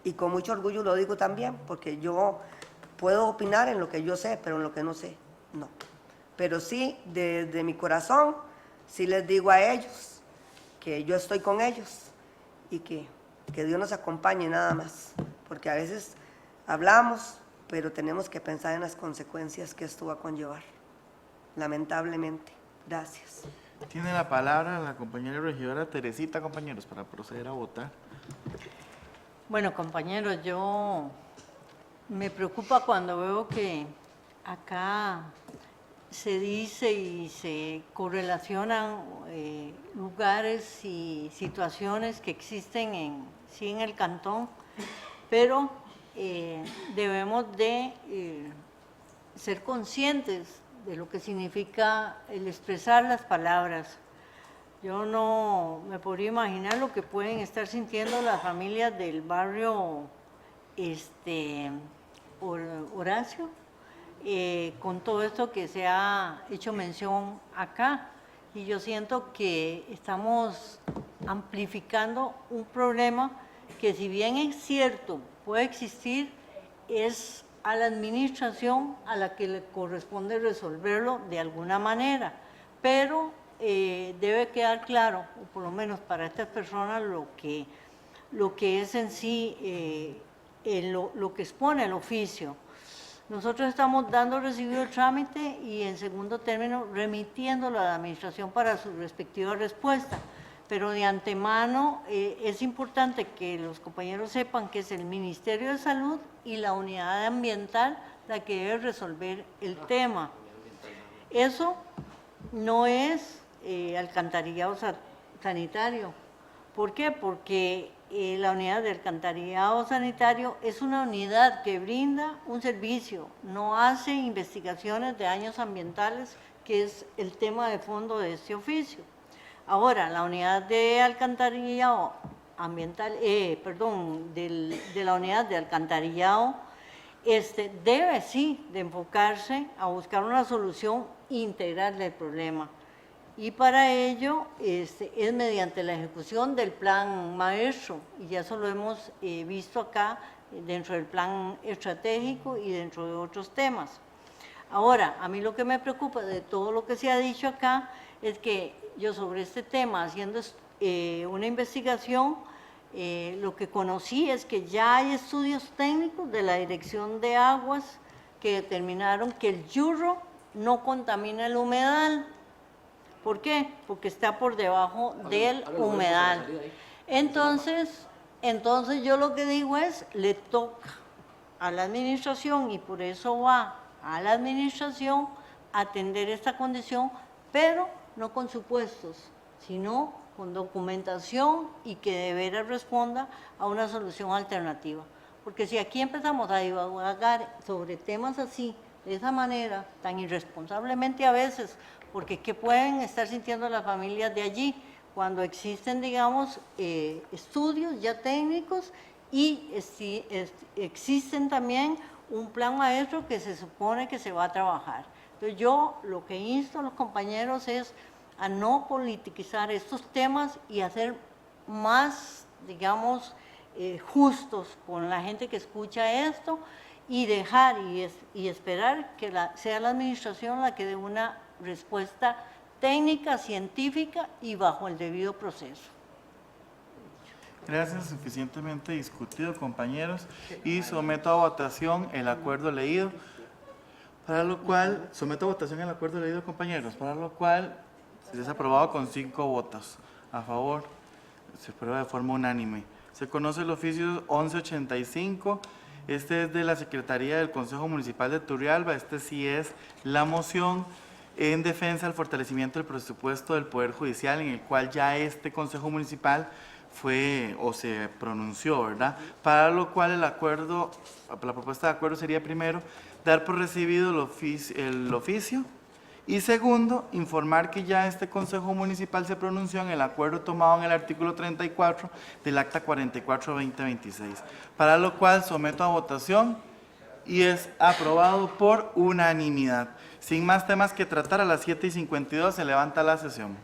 Y con mucho orgullo lo digo también, porque yo puedo opinar en lo que yo sé, pero en lo que no sé, no. Pero sí, de mi corazón, sí les digo a ellos que yo estoy con ellos y que Dios nos acompañe nada más, porque a veces hablamos, pero tenemos que pensar en las consecuencias que esto va a conllevar, lamentablemente. Gracias. Tiene la palabra la compañera regidora Teresita, compañeros, para proceder a votar. Bueno, compañeros, yo me preocupa cuando veo que acá se dice y se correlacionan lugares y situaciones que existen en el cantón, pero debemos de ser conscientes de lo que significa el expresar las palabras. Yo no me podría imaginar lo que pueden estar sintiendo las familias del barrio Horacio, con todo esto que se ha hecho mención acá. Y yo siento que estamos amplificando un problema que, si bien es cierto, puede existir, es a la administración a la que le corresponde resolverlo de alguna manera, pero debe quedar claro, o por lo menos para estas personas, lo que es en sí lo que expone el oficio. Nosotros estamos dando recibido el trámite y, en segundo término, remitiéndolo a la administración para su respectiva respuesta. Pero de antemano es importante que los compañeros sepan que es el Ministerio de Salud y la Unidad Ambiental la que debe resolver el tema. Eso no es alcantarillado sanitario. ¿Por qué? Porque la unidad de alcantarillado sanitario es una unidad que brinda un servicio, no hace investigaciones de daños ambientales, que es el tema de fondo de este oficio. Ahora, la unidad de alcantarillado ambiental, de la unidad de alcantarillado, debe sí de enfocarse a buscar una solución integral del problema. Y para ello es mediante la ejecución del plan maestro, y ya eso lo hemos visto acá dentro del plan estratégico y dentro de otros temas. Ahora, a mí lo que me preocupa de todo lo que se ha dicho acá es que yo, sobre este tema, haciendo una investigación, lo que conocí es que ya hay estudios técnicos de la Dirección de Aguas que determinaron que el yurro no contamina el humedal. ¿Por qué? Porque está por debajo del humedal. Entonces yo lo que digo es, le toca a la administración, y por eso va a la administración, atender esta condición, pero no con supuestos, sino con documentación, y que de veras responda a una solución alternativa. Porque si aquí empezamos a divagar sobre temas así, de esa manera, tan irresponsablemente a veces, porque ¿qué pueden estar sintiendo las familias de allí cuando existen, digamos, estudios ya técnicos y existen también un plan maestro que se supone que se va a trabajar? Entonces yo lo que insto a los compañeros es a no politizar estos temas y hacer más, digamos, justos con la gente que escucha esto, y dejar y esperar que sea la administración la que dé una respuesta técnica, científica y bajo el debido proceso. Gracias, suficientemente discutido, compañeros, y someto a votación el acuerdo leído, para lo cual, compañeros, para lo cual se es aprobado con 5 votos a favor, se aprueba de forma unánime. Se conoce el oficio 1185, este es de la Secretaría del Consejo Municipal de Turrialba. Este sí es la moción en defensa del fortalecimiento del presupuesto del Poder Judicial, en el cual ya este Consejo Municipal fue o se pronunció, ¿verdad? Para lo cual la propuesta de acuerdo sería, primero, dar por recibido el oficio, y segundo, informar que ya este Consejo Municipal se pronunció en el acuerdo tomado en el artículo 34 del Acta 44/2026, para lo cual someto a votación y es aprobado por unanimidad. Sin más temas que tratar, a las 7:52 se levanta la sesión.